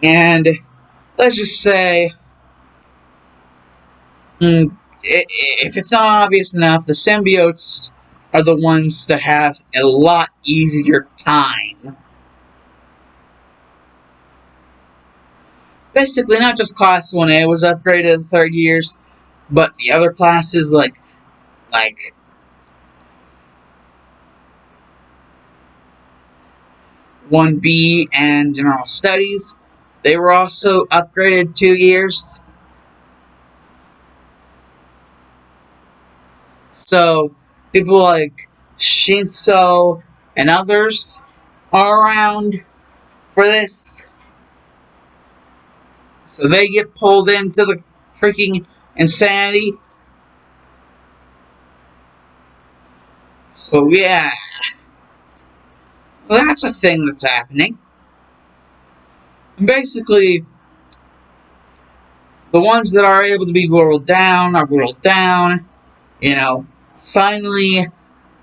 And let's just say, if it's not obvious enough, the symbiotes are the ones that have a lot easier time. Basically, not just Class 1A was upgraded in the 3rd years, but the other classes like 1B and General Studies, they were also upgraded 2 years. So, people like Shinso and others are around for this. So they get pulled into the freaking insanity. So yeah, well, that's a thing that's happening. And basically, the ones that are able to be whirled down are whirled down. You know, finally,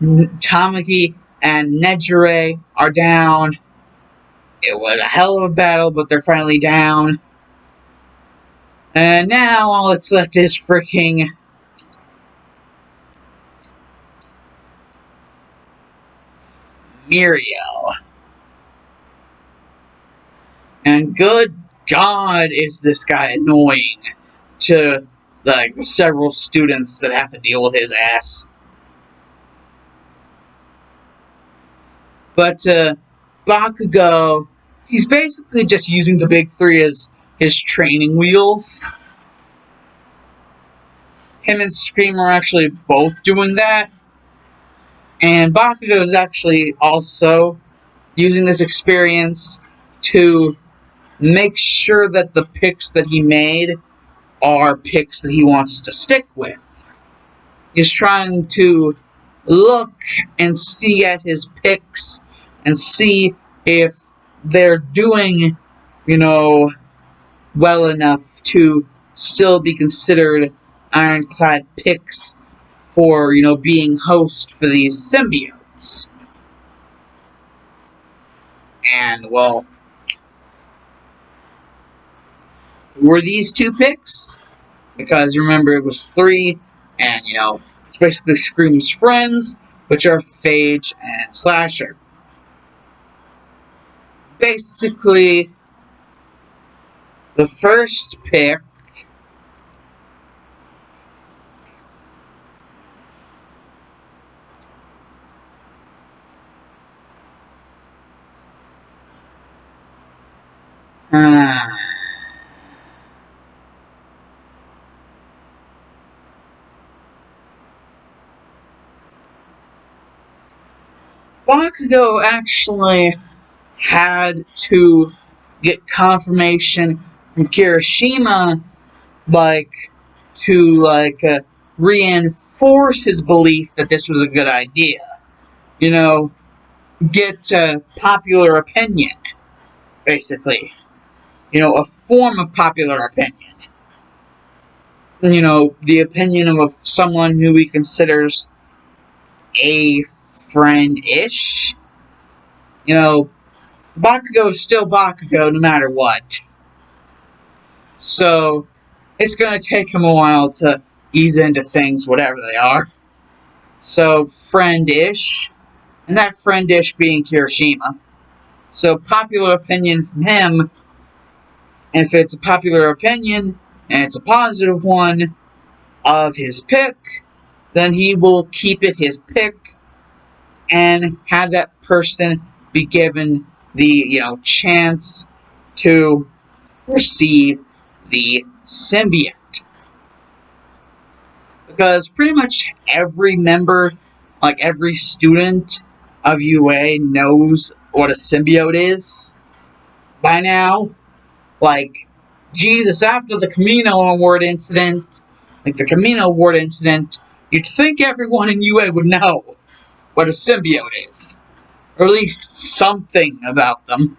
Tamaki and Nejire are down. It was a hell of a battle, but they're finally down. And now all that's left is freaking Muriel. And good God, is this guy annoying to the several students that have to deal with his ass. But Bakugo, he's basically just using the big three as his training wheels. Him and Scream are actually both doing that. And Bakugo is actually also using this experience to make sure that the picks that he made are picks that he wants to stick with. He's trying to look and see at his picks and see if they're doing, well enough to still be considered ironclad picks for, being host for these symbiotes. And, well, were these 2 picks? Because remember, it was 3, and, it's basically Scream's friends, which are Phage and Slasher. Basically, the first pick Bakugo actually had to get confirmation from Kirishima, to reinforce his belief that this was a good idea. Get popular opinion, basically. A form of popular opinion. The opinion of someone who he considers a friend-ish. Bakugo is still Bakugo no matter what. So, it's going to take him a while to ease into things, whatever they are. So, friend-ish. And that friend-ish being Kirishima. So, popular opinion from him. And if it's a popular opinion, and it's a positive one, of his pick, then he will keep it his pick, and have that person be given the, chance to receive the symbiote. Because pretty much every member, every student of UA knows what a symbiote is by now. Jesus, after the Camino Award incident, you'd think everyone in UA would know what a symbiote is. Or at least something about them.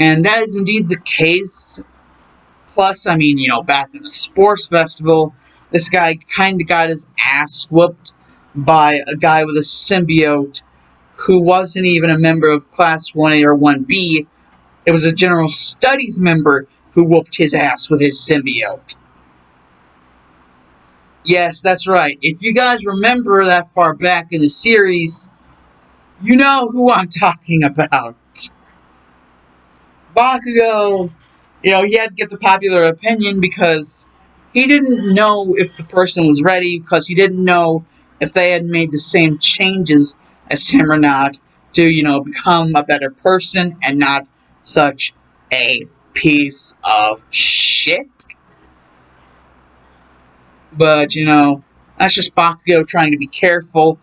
And that is indeed the case. Plus, back in the sports festival, this guy kind of got his ass whooped by a guy with a symbiote who wasn't even a member of Class 1A or 1B. It was a general studies member who whooped his ass with his symbiote. Yes, that's right. If you guys remember that far back in the series, you know who I'm talking about. Bakugo, he had to get the popular opinion because he didn't know if the person was ready, because he didn't know if they had made the same changes as him or not to, become a better person and not such a piece of shit. But, that's just Bakugo trying to be careful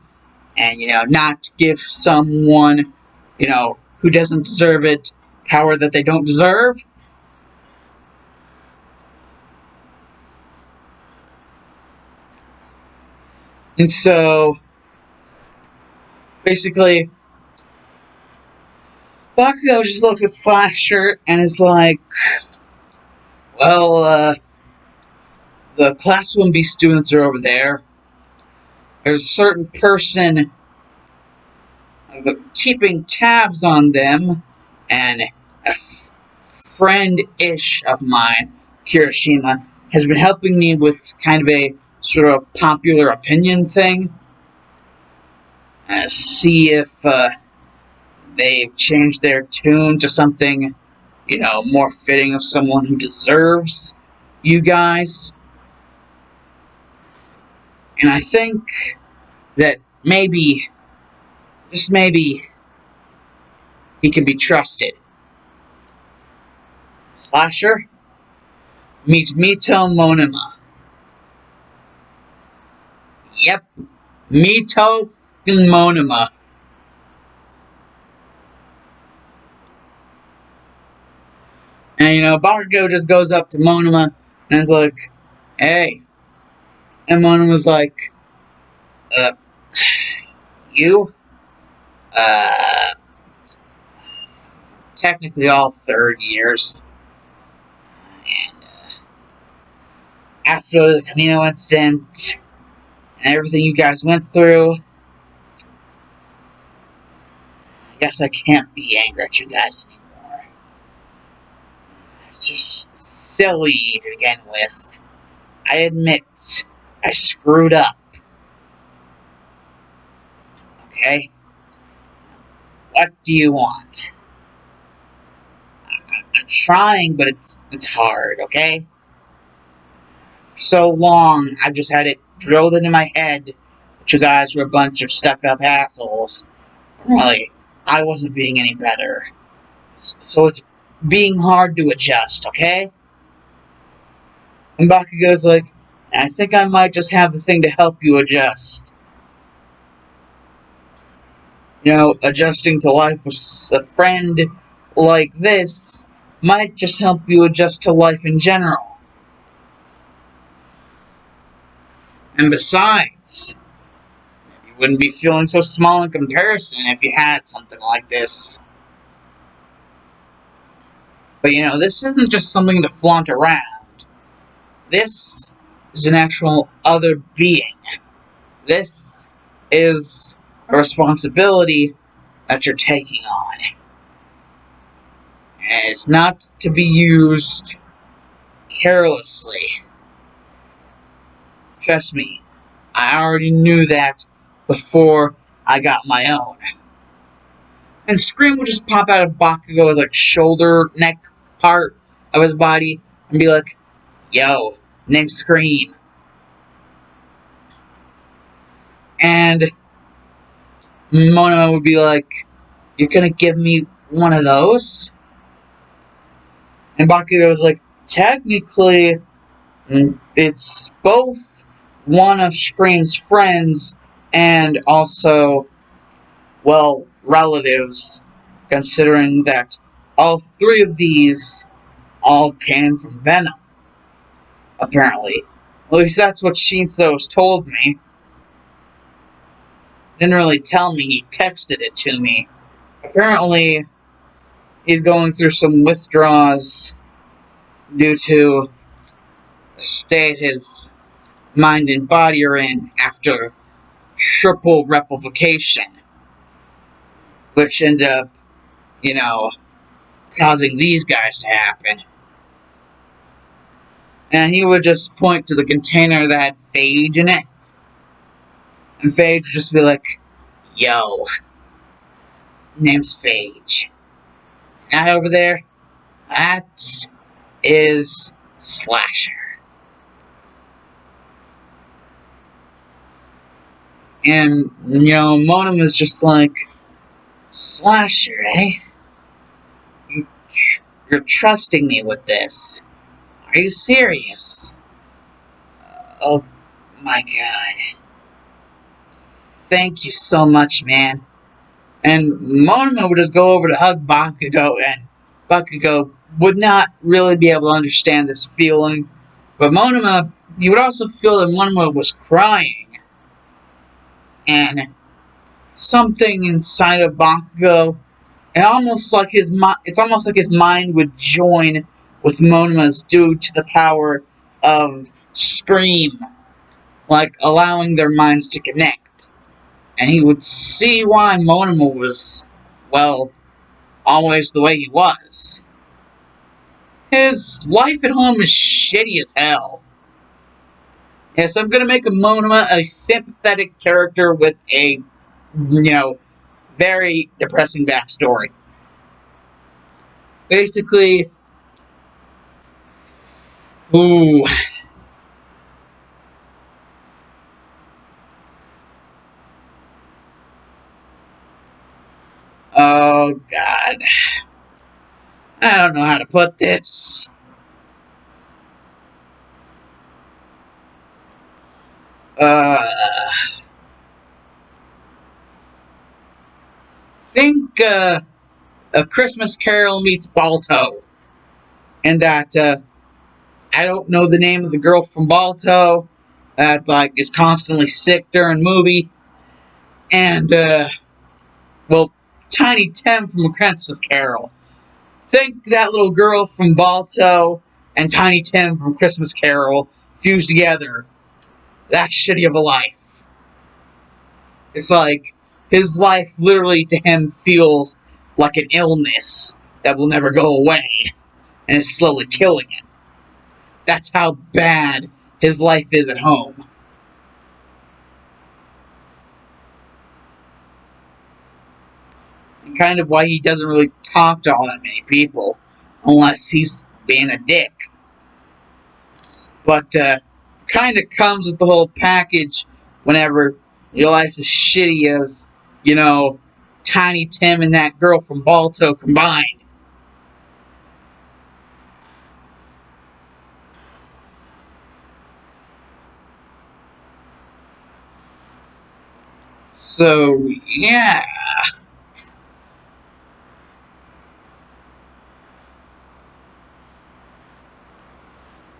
and, not give someone, who doesn't deserve it, power that they don't deserve. And so, basically, Bakugo just looks at Slasher and is like, well, the Class 1B students are over there. There's a certain person keeping tabs on them, and a friend-ish of mine, Kirishima, has been helping me with kind of a sort of popular opinion thing. See if they've changed their tune to something, more fitting of someone who deserves you guys. And I think that maybe, just maybe, he can be trusted. Slasher, meet Mito Monoma. Yep, Mito Monoma. And, Bakugo just goes up to Monoma and is like, hey. And Monoma's like, you? Technically all third years. And, after the Camino incident and everything you guys went through, I guess I can't be angry at you guys anymore. It's just silly to begin with. I admit, I screwed up. Okay? What do you want? I'm trying, but it's hard, okay? For so long, I've just had it drilled into my head that you guys were a bunch of stuck-up assholes. Really, I wasn't being any better. So it's being hard to adjust, okay? And Bakugo's like, I think I might just have the thing to help you adjust. Adjusting to life with a friend like this might just help you adjust to life in general. And besides, you wouldn't be feeling so small in comparison if you had something like this. But this isn't just something to flaunt around. This is an actual other being. This is a responsibility that you're taking on. And it's not to be used carelessly. Trust me, I already knew that before I got my own. And Scream would just pop out of Bakugo's shoulder, neck part of his body and be like, yo, name's Scream. And Monoma would be like, you're gonna give me one of those? And Bakugo was like, technically, it's both one of Scream's friends and also, well, relatives, considering that all three of these all came from Venom, apparently. At least that's what Shinso's told me. Didn't really tell me, he texted it to me. Apparently, he's going through some withdrawals due to the state his mind and body are in after triple replication, which ended up, causing these guys to happen. And he would just point to the container that had phage in it, and phage would just be like, "Yo, name's Phage. That over there, that is Slasher." And, Monum is just like, "Slasher, eh? You're trusting me with this. Are you serious?" "Oh my god. Thank you so much, man." And Monum would just go over to hug Bakugo, and Bakugo would not really be able to understand this feeling. But Monuma, you would also feel that Monuma was crying. And something inside of Bakugo, it's almost like his mind would join with Monuma's due to the power of Scream, like allowing their minds to connect. And he would see why Monuma was, well, always the way he was. His life at home is shitty as hell. Yes, I'm gonna make a Monuma a sympathetic character with a, very depressing backstory. Basically, ooh. Oh, God. I don't know how to put this. Think, A Christmas Carol meets Balto. And that, I don't know the name of the girl from Balto that, is constantly sick during movie. And, well, Tiny Tim from A Christmas Carol. Think that little girl from Balto and Tiny Tim from Christmas Carol fused together. That shitty of a life. It's like his life literally to him feels like an illness that will never go away and is slowly killing him. That's how bad his life is at home. And kind of why he doesn't really talk to all that many people unless he's being a dick. But kind of comes with the whole package whenever your life's as shitty as, Tiny Tim and that girl from Balto combined. So, yeah.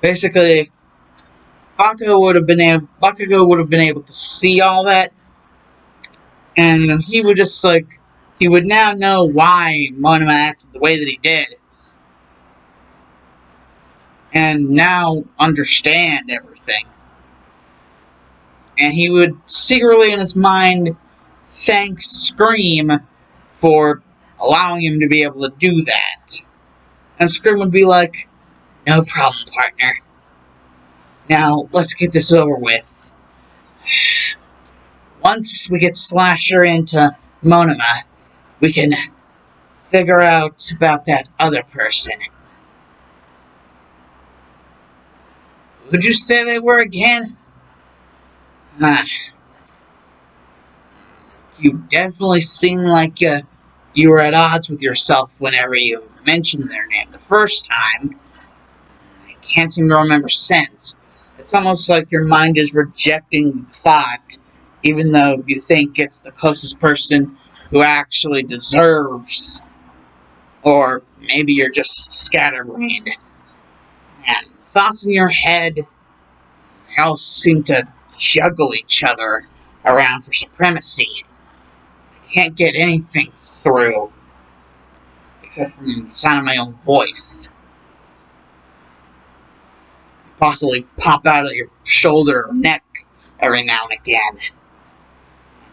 Basically, Bakugo would have been able to see all that, and he would now know why Monoma acted the way that he did, and now understand everything. And he would secretly in his mind thank Scream for allowing him to be able to do that. And Scream would be like, "No problem, partner. Now, let's get this over with. Once we get Slasher into Monoma, we can figure out about that other person." Would you say they were again? Huh. You definitely seem like you were at odds with yourself whenever you mentioned their name the first time. I can't seem to remember since. It's almost like your mind is rejecting the thought, even though you think it's the closest person who actually deserves. Or maybe you're just scatterbrained. And thoughts in your head, they all seem to juggle each other around for supremacy. I can't get anything through, except from the sound of my own voice. Possibly pop out of your shoulder or neck every now and again.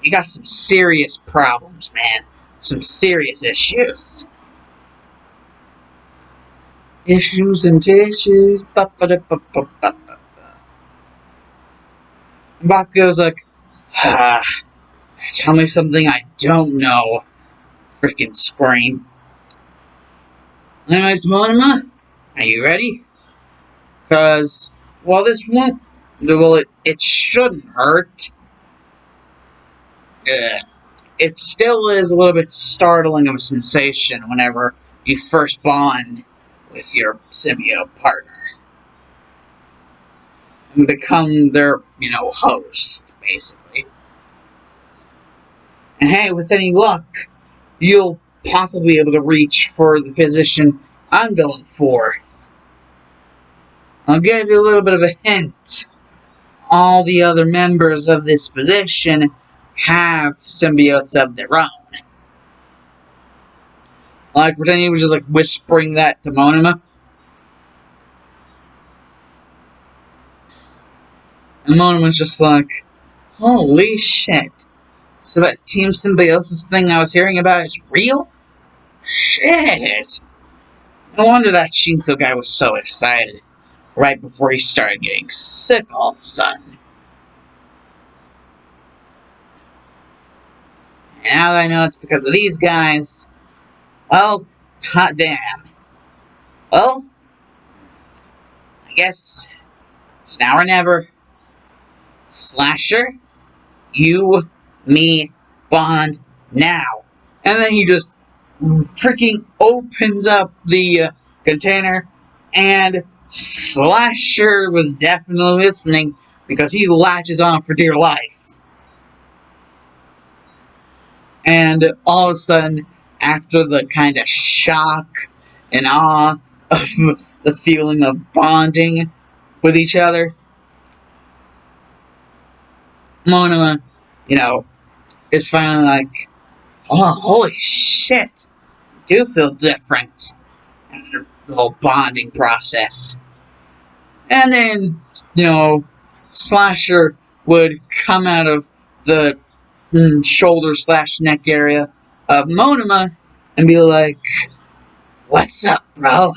you got some serious problems, man. Some serious issues. Issues and tissues. Bakugo's like, tell me something I don't know. Freaking scream. Anyways, Monoma, are you ready? Because, well, this won't, well, it shouldn't hurt. It still is a little bit startling of a sensation whenever you first bond with your symbiote partner and become their, host, basically. And hey, with any luck, you'll possibly be able to reach for the position I'm going for. I'll give you a little bit of a hint. All the other members of this position have symbiotes of their own. Like, pretend he was just, whispering that to Monoma. And Monoma's just like, holy shit. So that Team Symbiosis thing I was hearing about is real? Shit. No wonder that Shinzo guy was so excited right before he started getting sick all of a sudden. And now that I know it's because of these guys, well, hot damn. Well, I guess it's now or never. Slasher, you, me, bond now. And then he just freaking opens up the container, and Slasher was definitely listening because he latches on for dear life. And all of a sudden, after the kind of shock and awe of the feeling of bonding with each other, Monoma, is finally like, oh, holy shit, I do feel different after the whole bonding process. And then, Slasher would come out of the shoulder/neck area of Monoma and be like, what's up, bro?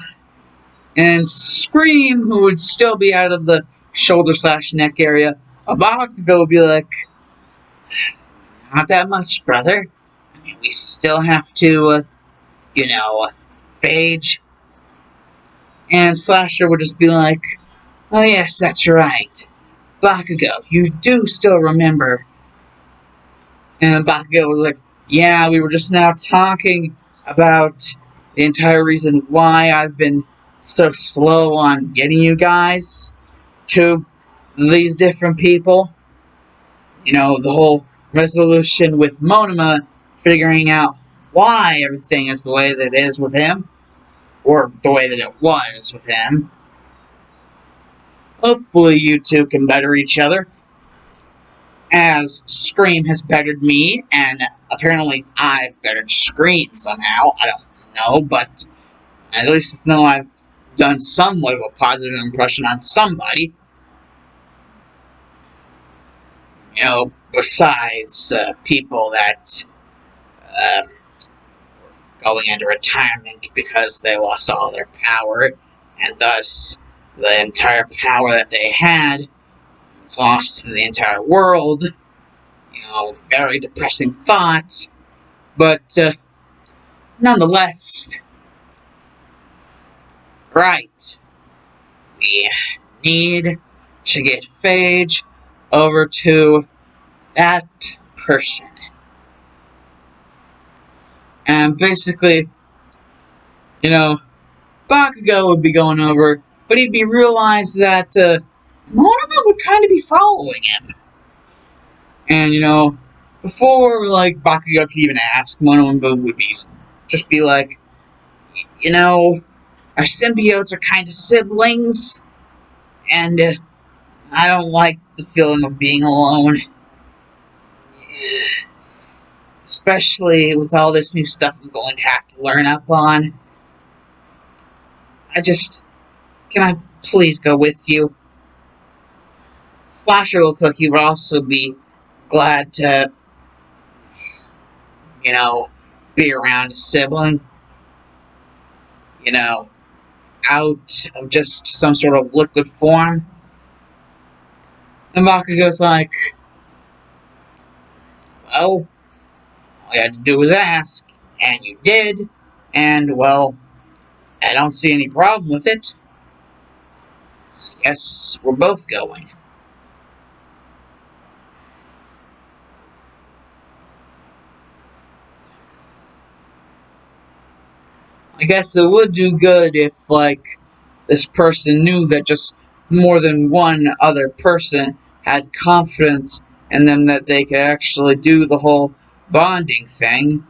And Scream, who would still be out of the shoulder/neck area of Bakugo, would be like, not that much, brother. I mean, we still have to, phage. And Slasher would just be like, oh yes, that's right. Bakugo, you do still remember. And Bakugo was like, yeah, we were just now talking about the entire reason why I've been so slow on getting you guys to these different people. The whole resolution with Monoma figuring out why everything is the way that it is with him, or the way that it was with him. Hopefully you two can better each other, as Scream has bettered me, and apparently I've bettered Scream somehow. I don't know, but at least it's known I've done somewhat of a positive impression on somebody. Besides people that going into retirement because they lost all their power, and thus the entire power that they had was lost to the entire world. Very depressing thought, but nonetheless, right, we need to get Phage over to that person. And basically, Bakugo would be going over, but he'd be realized that Monoma would kind of be following him. And, before, Bakugo could even ask, Monoma would just be like, our symbiotes are kind of siblings, and I don't like the feeling of being alone. Especially with all this new stuff I'm going to have to learn up on. Can I please go with you? Slasher looks like he would also be glad to you know, be around a sibling, you know, out of just some sort of liquid form. And Bakugo's like, well, all you had to do was ask, and you did, and, well, I don't see any problem with it. I guess we're both going. I guess it would do good if, like, this person knew that just more than one other person had confidence in them that they could actually do the whole bonding thing.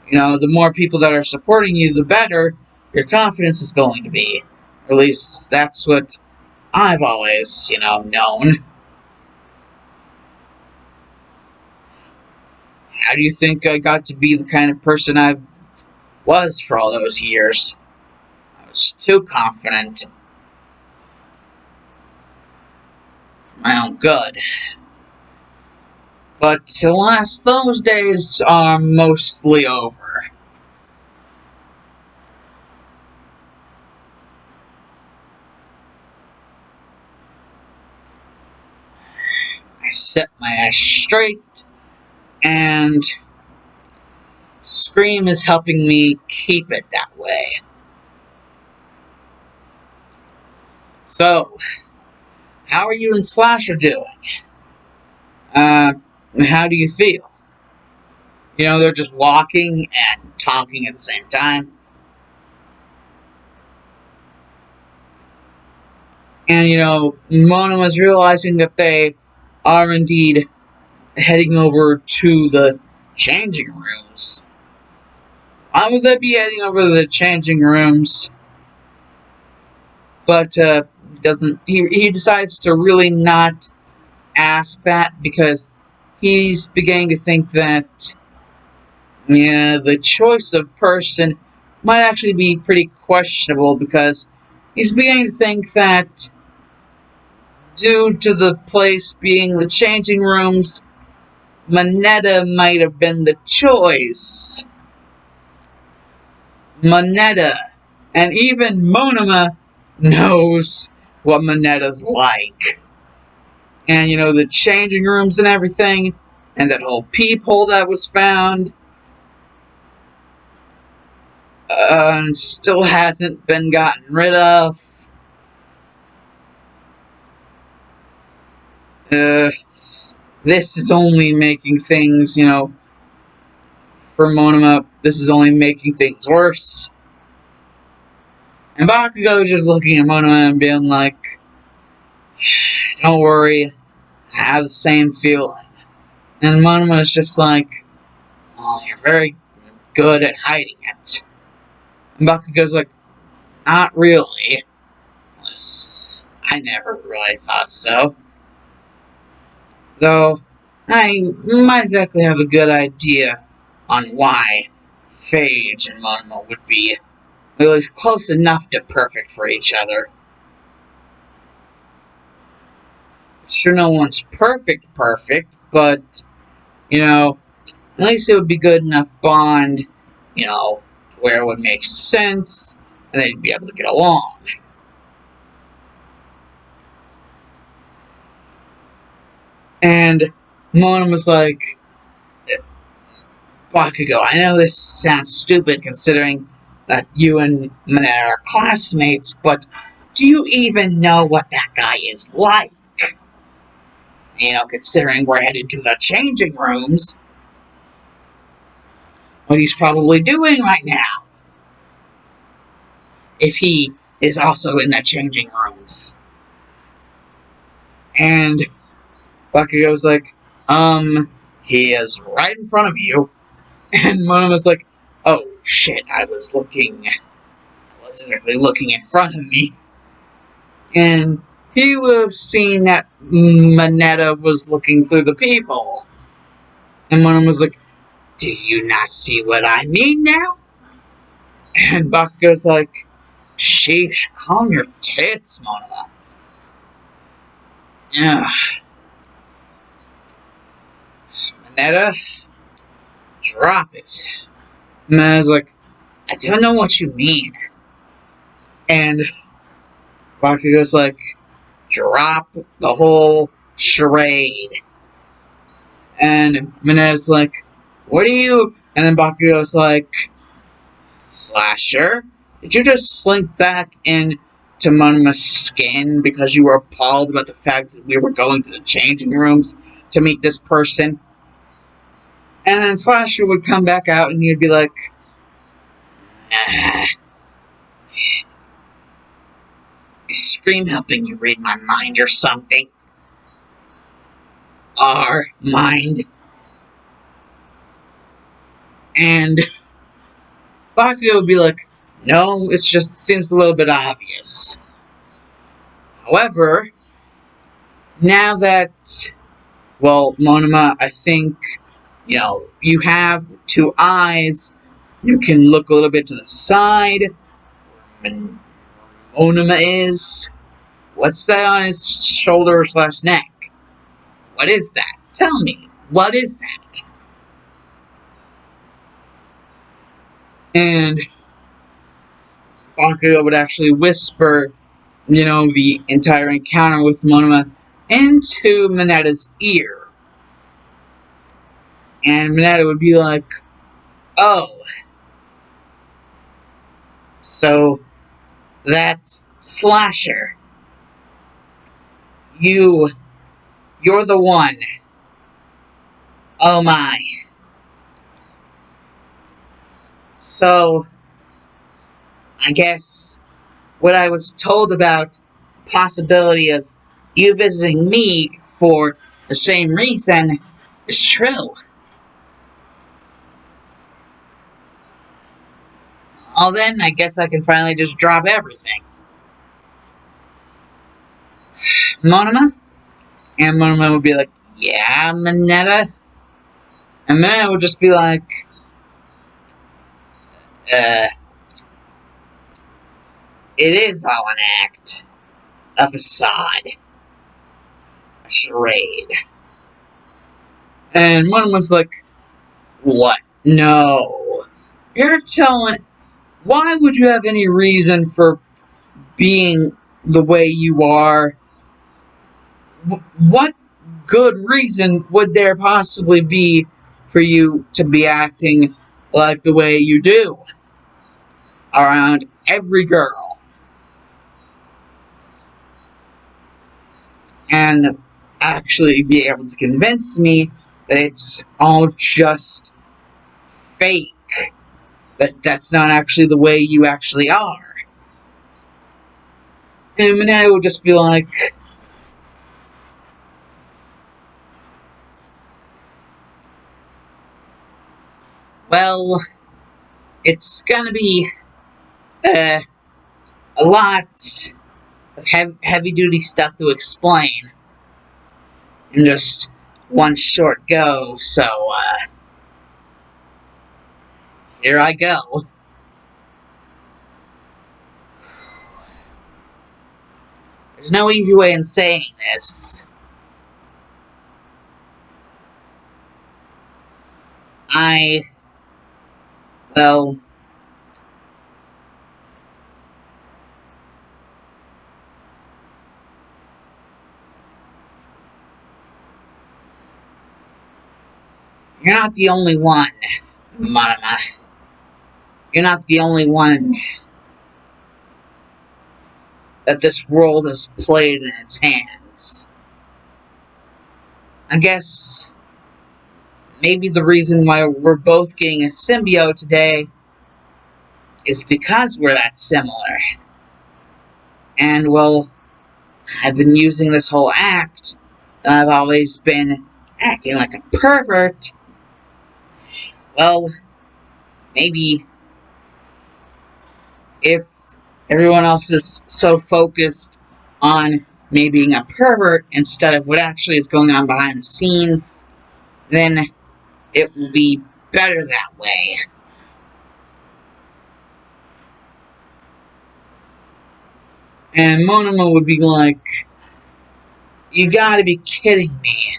You know, the more people that are supporting you, the better your confidence is going to be. Or at least that's what I've always, known. How do you think I got to be the kind of person I was for all those years? I was too confident. For my own good. But alas, those days are mostly over. I set my ass straight, and Scream is helping me keep it that way. So, how are you and Slasher doing? How do you feel? You know, they're just walking and talking at the same time. And, Mona was realizing that they are indeed heading over to the changing rooms. Why would they be heading over to the changing rooms? But doesn't he decides to really not ask that because he's beginning to think that the choice of person might actually be pretty questionable because he's beginning to think that due to the place being the changing rooms, Moneta might have been the choice. Moneta. And even Monoma knows what Moneta's like. And, the changing rooms and everything, and that whole peephole that was found, still hasn't been gotten rid of. This is only making things, for Monoma, this is only making things worse. And Bakugo just looking at Monoma and being like, don't worry, I have the same feeling. And Monoma is just like, well, you're very good at hiding it. And Bakugo's like, not really. I never really thought so. Though, I might exactly have a good idea on why Phage and Monoma would be at least close enough to perfect for each other. Sure, no one's perfect, but, at least it would be good enough bond, where it would make sense, and they'd be able to get along. And Mona was like, Bakugo, I know this sounds stupid considering that you and Moneta are classmates, but do you even know what that guy is like? Considering we're headed to the changing rooms, what he's probably doing right now. If he is also in the changing rooms. And Bakugo's like, he is right in front of you. And Monoma's like, oh shit, I was exactly looking in front of me. And he would have seen that Moneta was looking through the peephole. And Monoma's like, do you not see what I mean now? And Bakugo's like, sheesh, calm your tits, Monoma. Yeah. Moneta, drop it. Mina's like, I don't know what you mean. And Bakugo's like, drop the whole charade. And Mina's like, what are you? And then Bakugo's like, Slasher, did you just slink back into Monoma's skin because you were appalled about the fact that we were going to the changing rooms to meet this person? And then Slasher would come back out and you'd be like, nah. Is Scream helping you read my mind or something? Our mind. And Bakugo would be like, no, it just seems a little bit obvious. However, now that, well, Monoma, I think, you have two eyes, you can look a little bit to the side, and Monoma is, what's that on his shoulder / neck? What is that? Tell me, what is that? And Bakugo would actually whisper, the entire encounter with Monoma into Mineta's ear. And Mineta would be like, oh, so that's Slasher. You're the one. Oh my. So, I guess what I was told about the possibility of you visiting me for the same reason is true. Well then, I guess I can finally just drop everything. Monoma? And Monoma would be like, yeah, Mineta? And Mineta would just be like, it is all an act. A facade. A charade. And Monoma's like, what? No. You're telling... Why would you have any reason for being the way you are? What good reason would there possibly be for you to be acting like the way you do around every girl? And actually be able to convince me that it's all just fake. That that's not actually the way you actually are. And Mineta would just be like, well, it's gonna be a lot of heavy-duty stuff to explain in just one short go, so, here I go. There's no easy way in saying this. Well, you're not the only one, Monoma. You're not the only one that this world has played in its hands. I guess maybe the reason why we're both getting a symbiote today is because we're that similar. And, well, I've been using this whole act, and I've always been acting like a pervert. Well, maybe if everyone else is so focused on me being a pervert instead of what actually is going on behind the scenes, then it will be better that way. And Monoma would be like, you gotta be kidding me.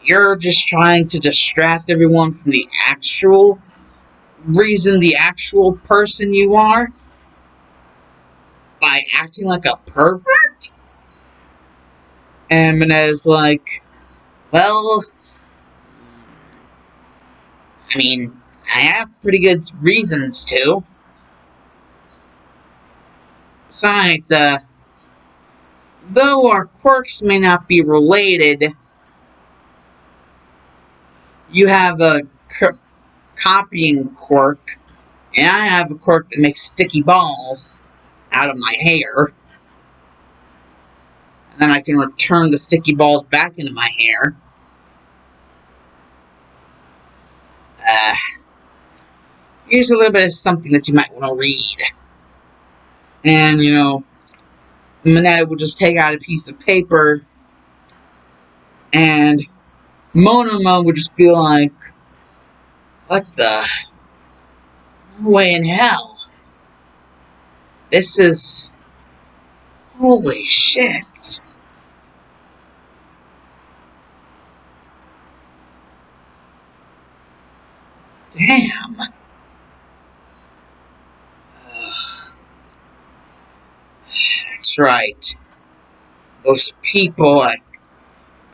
you're just trying to distract everyone from the actual reason, the actual person you are, by acting like a pervert? And Minet's like, well, I mean, I have pretty good reasons to. Besides, though our quirks may not be related, you have a copying quirk, and I have a quirk that makes sticky balls out of my hair. And then I can return the sticky balls back into my hair. Here's a little bit of something that you might want to read. And, Mineta will just take out a piece of paper, and Monoma would just be like, what the? No way in hell. This is... Holy shit. Damn. That's right. Those people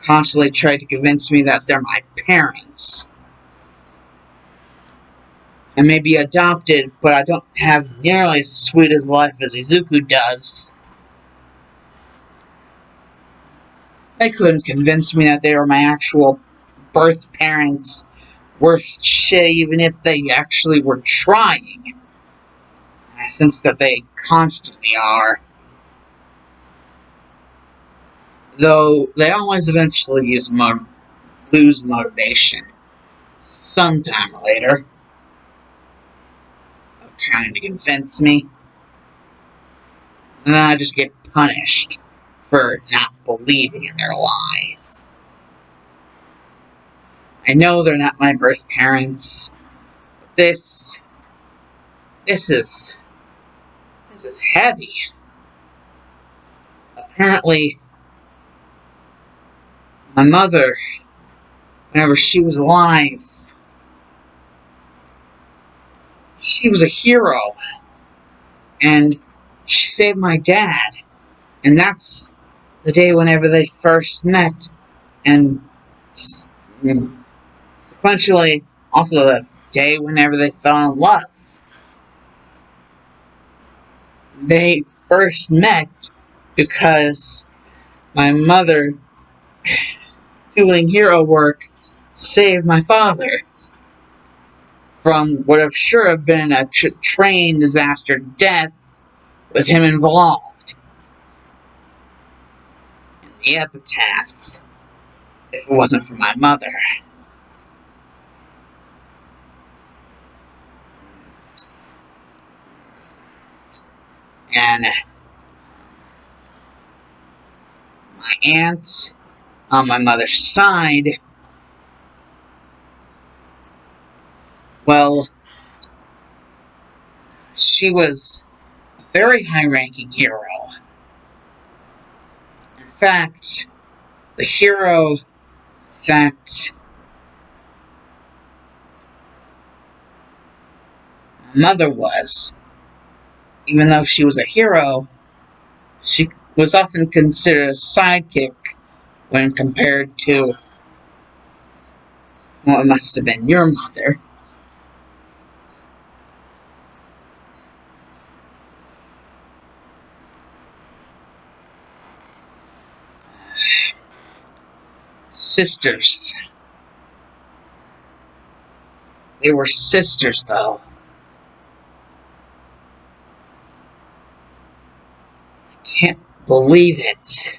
constantly try to convince me that they're my parents. I may be adopted, but I don't have nearly as sweet as life as Izuku does. They couldn't convince me that they were my actual birth parents worth shit, even if they actually were trying. I sense that they constantly are. Though they always eventually lose motivation. Sometime or later. Of trying to convince me. And then I just get punished for not believing in their lies. I know they're not my birth parents. But this is heavy. Apparently, my mother, whenever she was alive, she was a hero. And she saved my dad. And that's the day whenever they first met. And sequentially, also the day whenever they fell in love. They first met because my mother, doing hero work, saved my father from what would have sure have been a train disaster death with him involved. And the epitaphs, if it wasn't for my mother. And my aunt, on my mother's side, well, she was a very high-ranking hero. In fact, the hero that my mother was, even though she was a hero, she was often considered a sidekick when compared to what must have been your mother. Sisters. They were sisters, though. I can't believe it.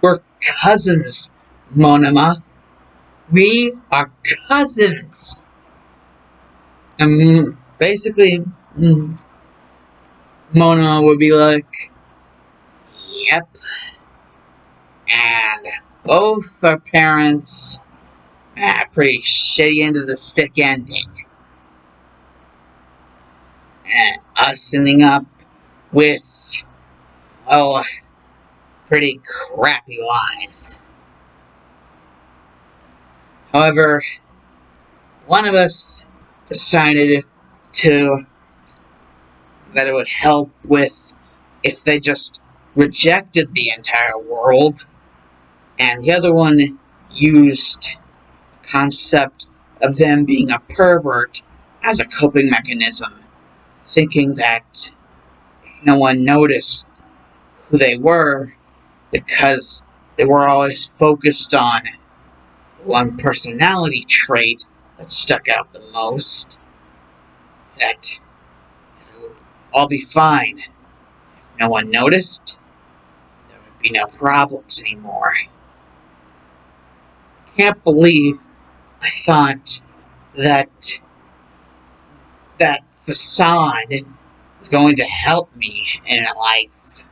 We're cousins, Monoma. We are cousins. And basically, Mona would be like, yep. And both our parents had a pretty shitty end of the stick ending. And us ending up with well, pretty crappy lives. However, one of us decided to that it would help with if they just rejected the entire world, and the other one used the concept of them being a pervert as a coping mechanism, thinking that no one noticed who they were because they were always focused on one personality trait that stuck out the most, that it would all be fine. If no one noticed, there would be no problems anymore. Can't believe I thought that that facade was going to help me in life.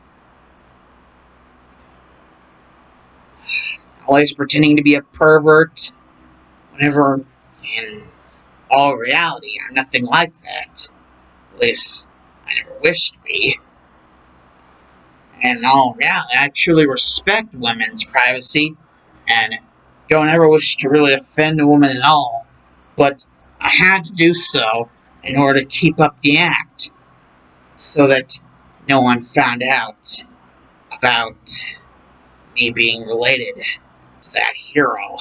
Always pretending to be a pervert, whenever in all reality I'm nothing like that. At least I never wished to be. And in all reality, I truly respect women's privacy and don't ever wish to really offend a woman at all. But I had to do so in order to keep up the act, so that no one found out about me being related to that hero.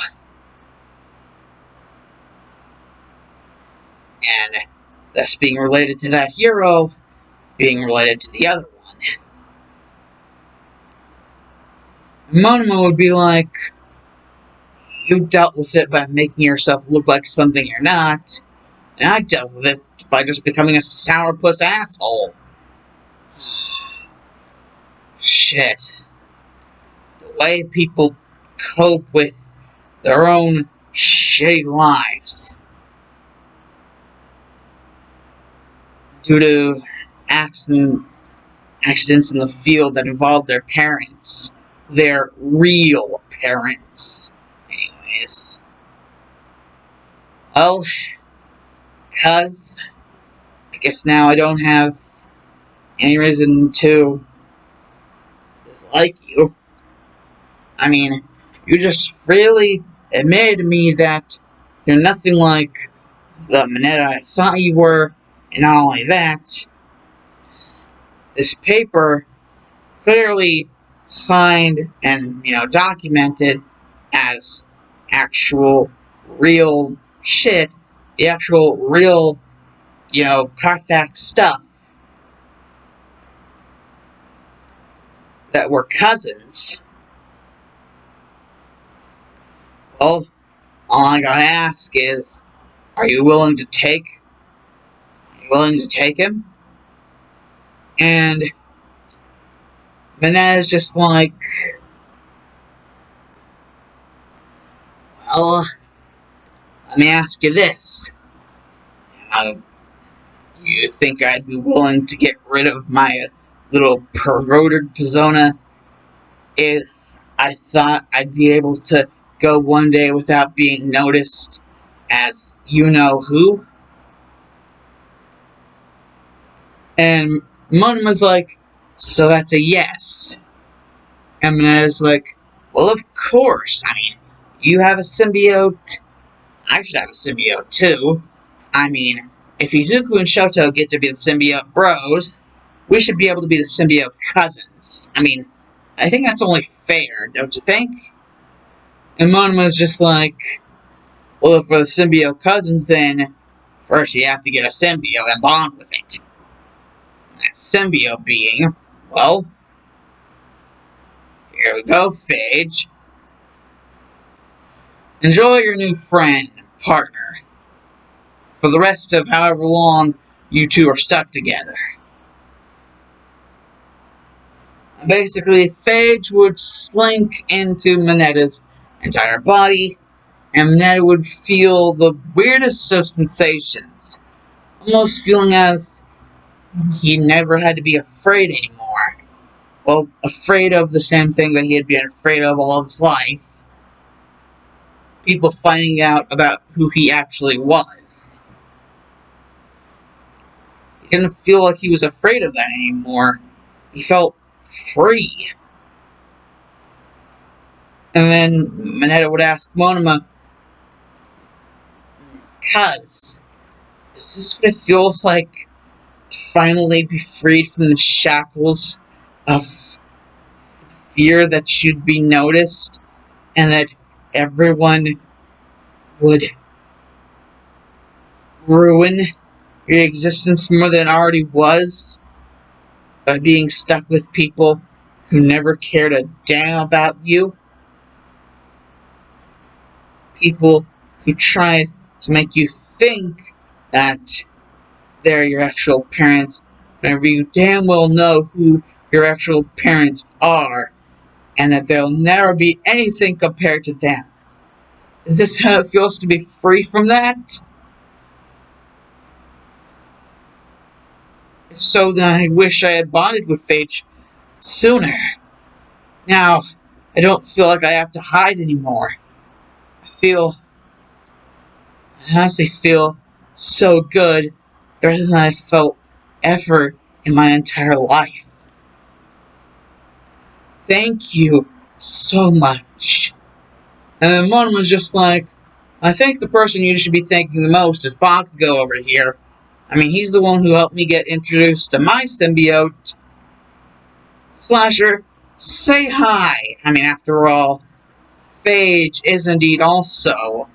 And thus being related to that hero, being related to the other one. Monoma would be like, you dealt with it by making yourself look like something you're not, and I dealt with it by just becoming a sourpuss asshole. Shit. The way people cope with their own shitty lives due to accidents in the field that involve their parents. Their real parents. Anyways. Well, because I guess now I don't have any reason to dislike you. I mean, you just really admitted to me that you're nothing like the Mineta I thought you were, and not only that, this paper clearly signed and, documented as actual real shit, the actual real, Carfax stuff, that were cousins. Well, all I gotta ask is, are you willing to take him? And Mineta's just like, well, let me ask you this. You think I'd be willing to get rid of my little perverted persona if I thought I'd be able to go one day without being noticed as you-know-who? And Monoma's like, so that's a yes. And Mineta's like, well, of course. I mean, you have a symbiote. I should have a symbiote too. I mean, if Izuku and Shoto get to be the symbiote bros, we should be able to be the symbiote cousins. I mean, I think that's only fair, don't you think? And Monoma's just like, well, if we're the symbiote cousins, then first you have to get a symbiote and bond with it. And that symbiote being, well, here we go, Phage. Enjoy your new friend and partner for the rest of however long you two are stuck together. Basically, Phage would slink into Mineta's entire body, and Mineta would feel the weirdest of sensations, almost feeling as he never had to be afraid anymore. Well, afraid of the same thing that he had been afraid of all of his life. People finding out about who he actually was. He didn't feel like he was afraid of that anymore. He felt free. And then Mineta would ask Monoma, "Cuz, is this what it feels like to finally be freed from the shackles of fear that you'd be noticed and that everyone would ruin your existence more than it already was by being stuck with people who never cared a damn about you? People who tried to make you think that they're your actual parents, whenever you damn well know who your actual parents are, and that there'll never be anything compared to them. Is this how it feels to be free from that? If so, then I wish I had bonded with Phage sooner. Now, I don't feel like I have to hide anymore. I honestly feel so good, better than I felt ever in my entire life. Thank you so much." And then Mon was just like, "I think the person you should be thanking the most is Bakugo over here. I mean, he's the one who helped me get introduced to my symbiote. Slasher, say hi. I mean, after all, Phage is indeed also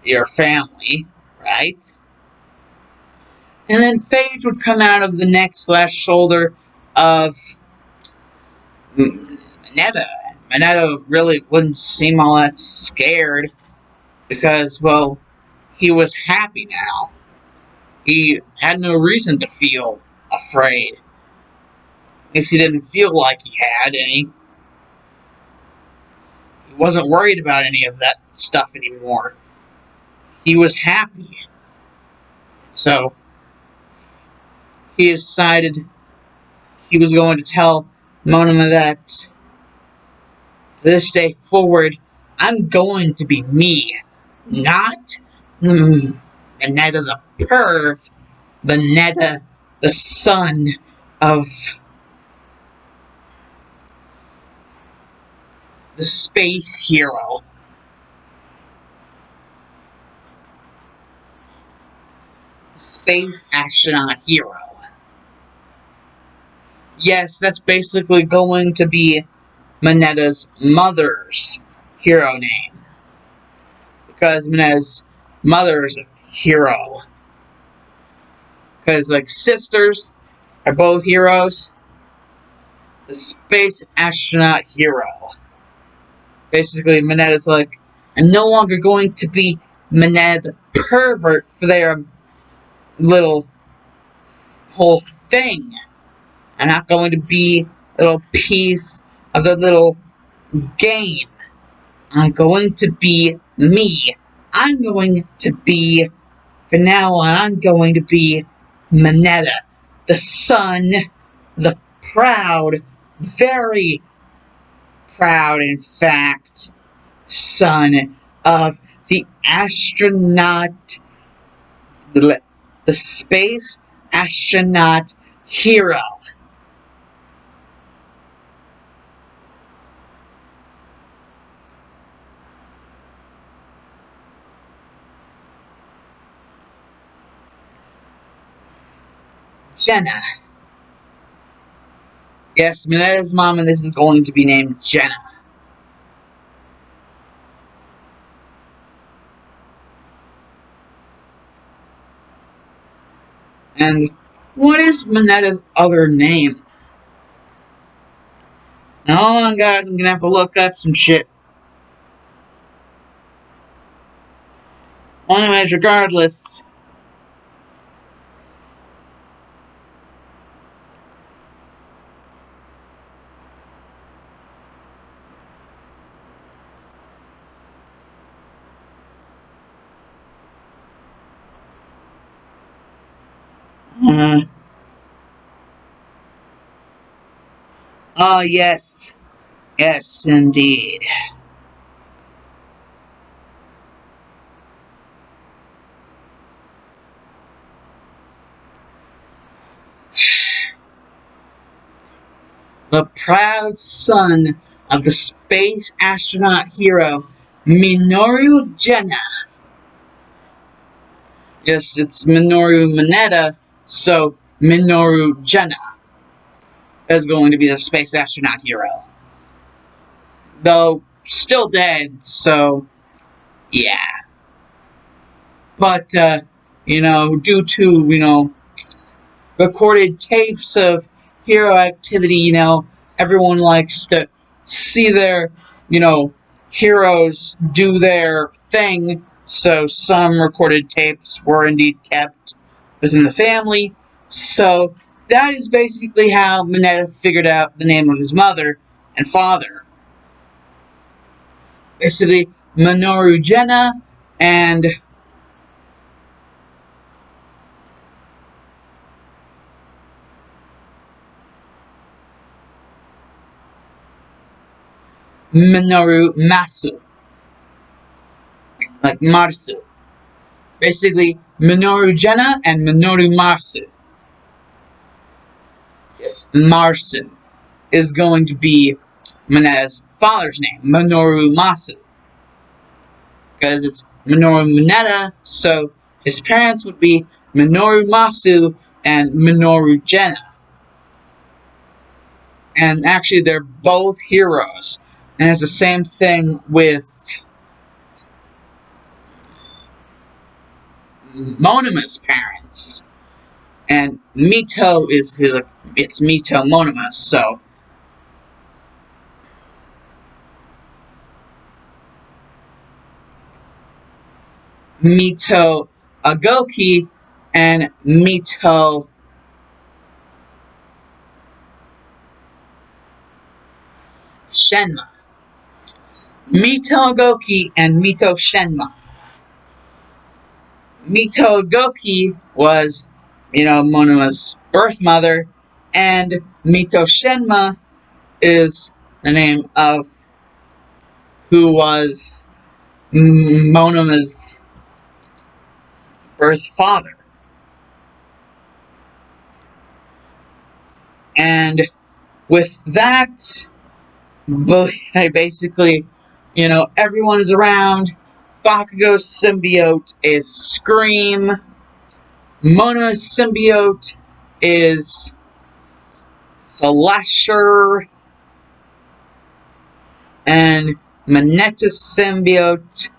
your family, right?" And then Phage would come out of the neck/shoulder of Mineta. Mineta really wouldn't seem all that scared because, well, he was happy now. He had no reason to feel afraid. At least he didn't feel like he had any. He wasn't worried about any of that stuff anymore. He was happy. So he decided he was going to tell Monoma that this day forward, I'm going to be me, not Mineta the perv, Mineta the son of the space hero. Space astronaut hero. Yes, that's basically going to be Mineta's mother's hero name. Because Mineta's mother's hero. Because, like, sisters are both heroes. The space astronaut hero. Basically, Mineta's like, I'm no longer going to be Mineta the pervert for their little whole thing. I'm not going to be a little piece of the little game. I'm going to be me. I'm going to be, for now on, I'm going to be Mineta, the son, the proud, very proud, in fact, son of the astronaut, the space astronaut hero. Jenna. Yes, Mineta's mom, and this is going to be named Jenna. And what is Mineta's other name? Now, hold on, guys, I'm gonna have to look up some shit. Anyways, regardless. Oh, yes. Yes, indeed. the proud son of the space astronaut hero Minoru Gena. Yes, it's Minoru Mineta, so Minoru Gena is going to be the space astronaut hero. Though, still dead, so, yeah. But, due to, recorded tapes of hero activity, everyone likes to see their, heroes do their thing. So some recorded tapes were indeed kept within the family. So that is basically how Mineta figured out the name of his mother and father. Basically, Minoru Gena and Minoru Masu. Like Marsu. Basically, Minoru Gena and Minoru Marsu. Yes, Marsu is going to be Mineta's father's name, Minoru Masu. Because it's Minoru Mineta, so his parents would be Minoru Masu and Minoru Gena. And actually, they're both heroes. And it's the same thing with Monema's parents. And Mito it's Mito Monema, so Mito Agoki and Mito Shenma. Mito Agoki and Mito Shenma. Mito Agoki was, Monema's birth mother, and Mito Shenma is the name of who was Monema's birth father. And with that, basically, everyone is around. Bakugo's symbiote is Scream. Mona's symbiote is Slasher. And Mineta's symbiote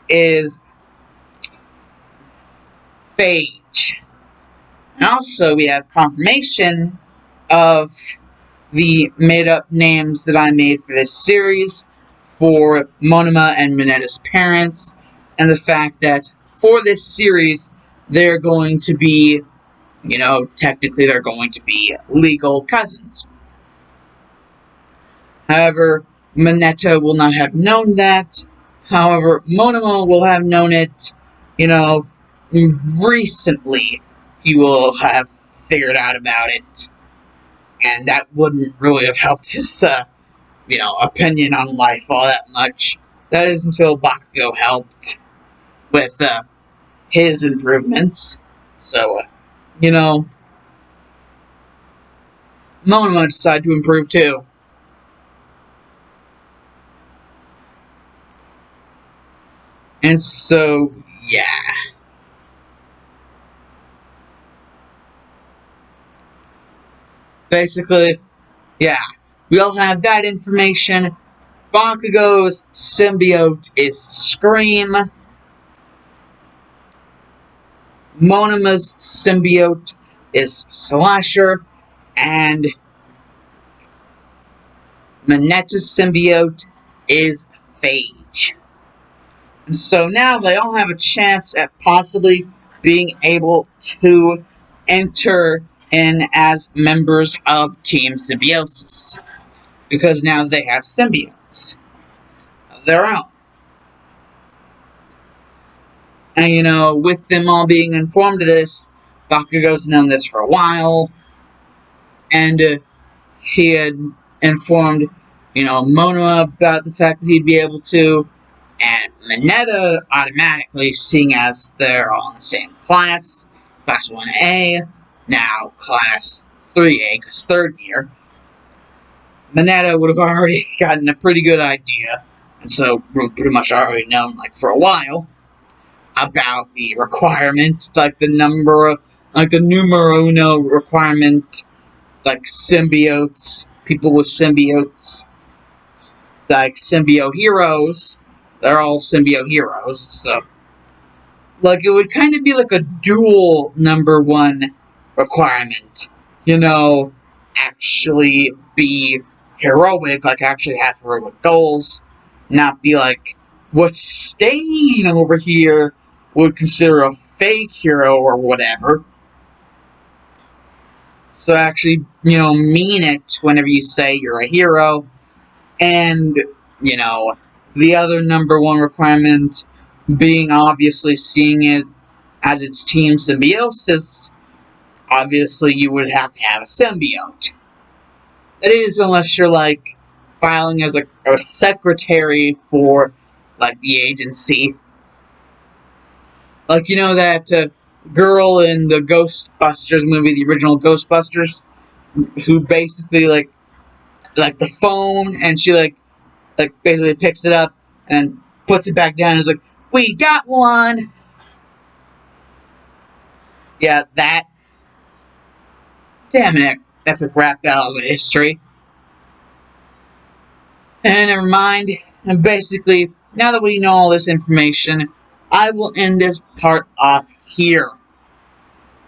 is Phage. And also, we have confirmation of the made-up names that I made for this series for Monema and Mineta's parents, and the fact that for this series, they're going to be, technically they're going to be legal cousins. However, Mineta will not have known that. However, Monema will have known it, recently. He will have figured out about it. And that wouldn't really have helped his, opinion on life all that much. That is until Bakugo helped with, his improvements. So, Monema decided to improve too. And so, yeah. Basically, yeah. We all have that information. Bakugo's symbiote is Scream. Monema's symbiote is Slasher. And Mineta's symbiote is Phage. And so now they all have a chance at possibly being able to enter in as members of Team Symbiosis. Because now they have symbiotes of their own. And, with them all being informed of this, Bakugo's known this for a while. And he had informed, Monoma about the fact that he'd be able to. And Mineta automatically, seeing as they're all in the same class, Class 1A, now Class 3A, because third year. Mineta would have already gotten a pretty good idea, and so we're pretty much already known, like, for a while, about the requirements, like the numero uno requirement, like symbiotes, people with symbiotes, like symbiote heroes. They're all symbiote heroes, so like it would kind of be like a dual number one requirement. You know, actually be heroic, like actually have heroic goals, not be like what Stain over here would consider a fake hero or whatever. So actually, mean it whenever you say you're a hero. And, the other number one requirement being obviously seeing it as its team symbiosis. Obviously, you would have to have a symbiote. That is, unless you're like filing as a secretary for like the agency. Like, that girl in the Ghostbusters movie, the original Ghostbusters, who basically like the phone, and she like basically picks it up and puts it back down and is like, "We got one!" Yeah, that. Damn it, epic rap battles of history. And never mind. And basically, now that we know all this information, I will end this part off here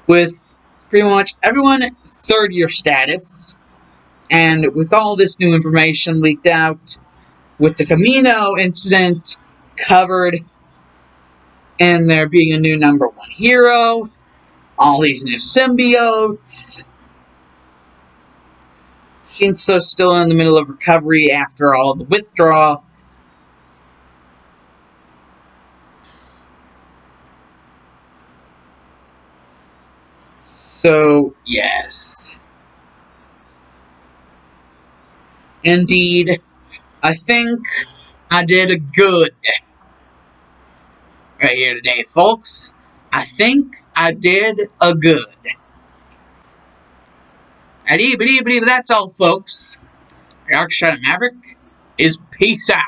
with pretty much everyone third year status. And with all this new information leaked out, with the Camino incident covered, and there being a new number one hero, all these new symbiotes, Shinso's still in the middle of recovery after all the withdrawal. So, yes. Indeed, I think I did a good right here today, folks. I think I did a good. But that's all, folks. Darkshot Maverick is peace out.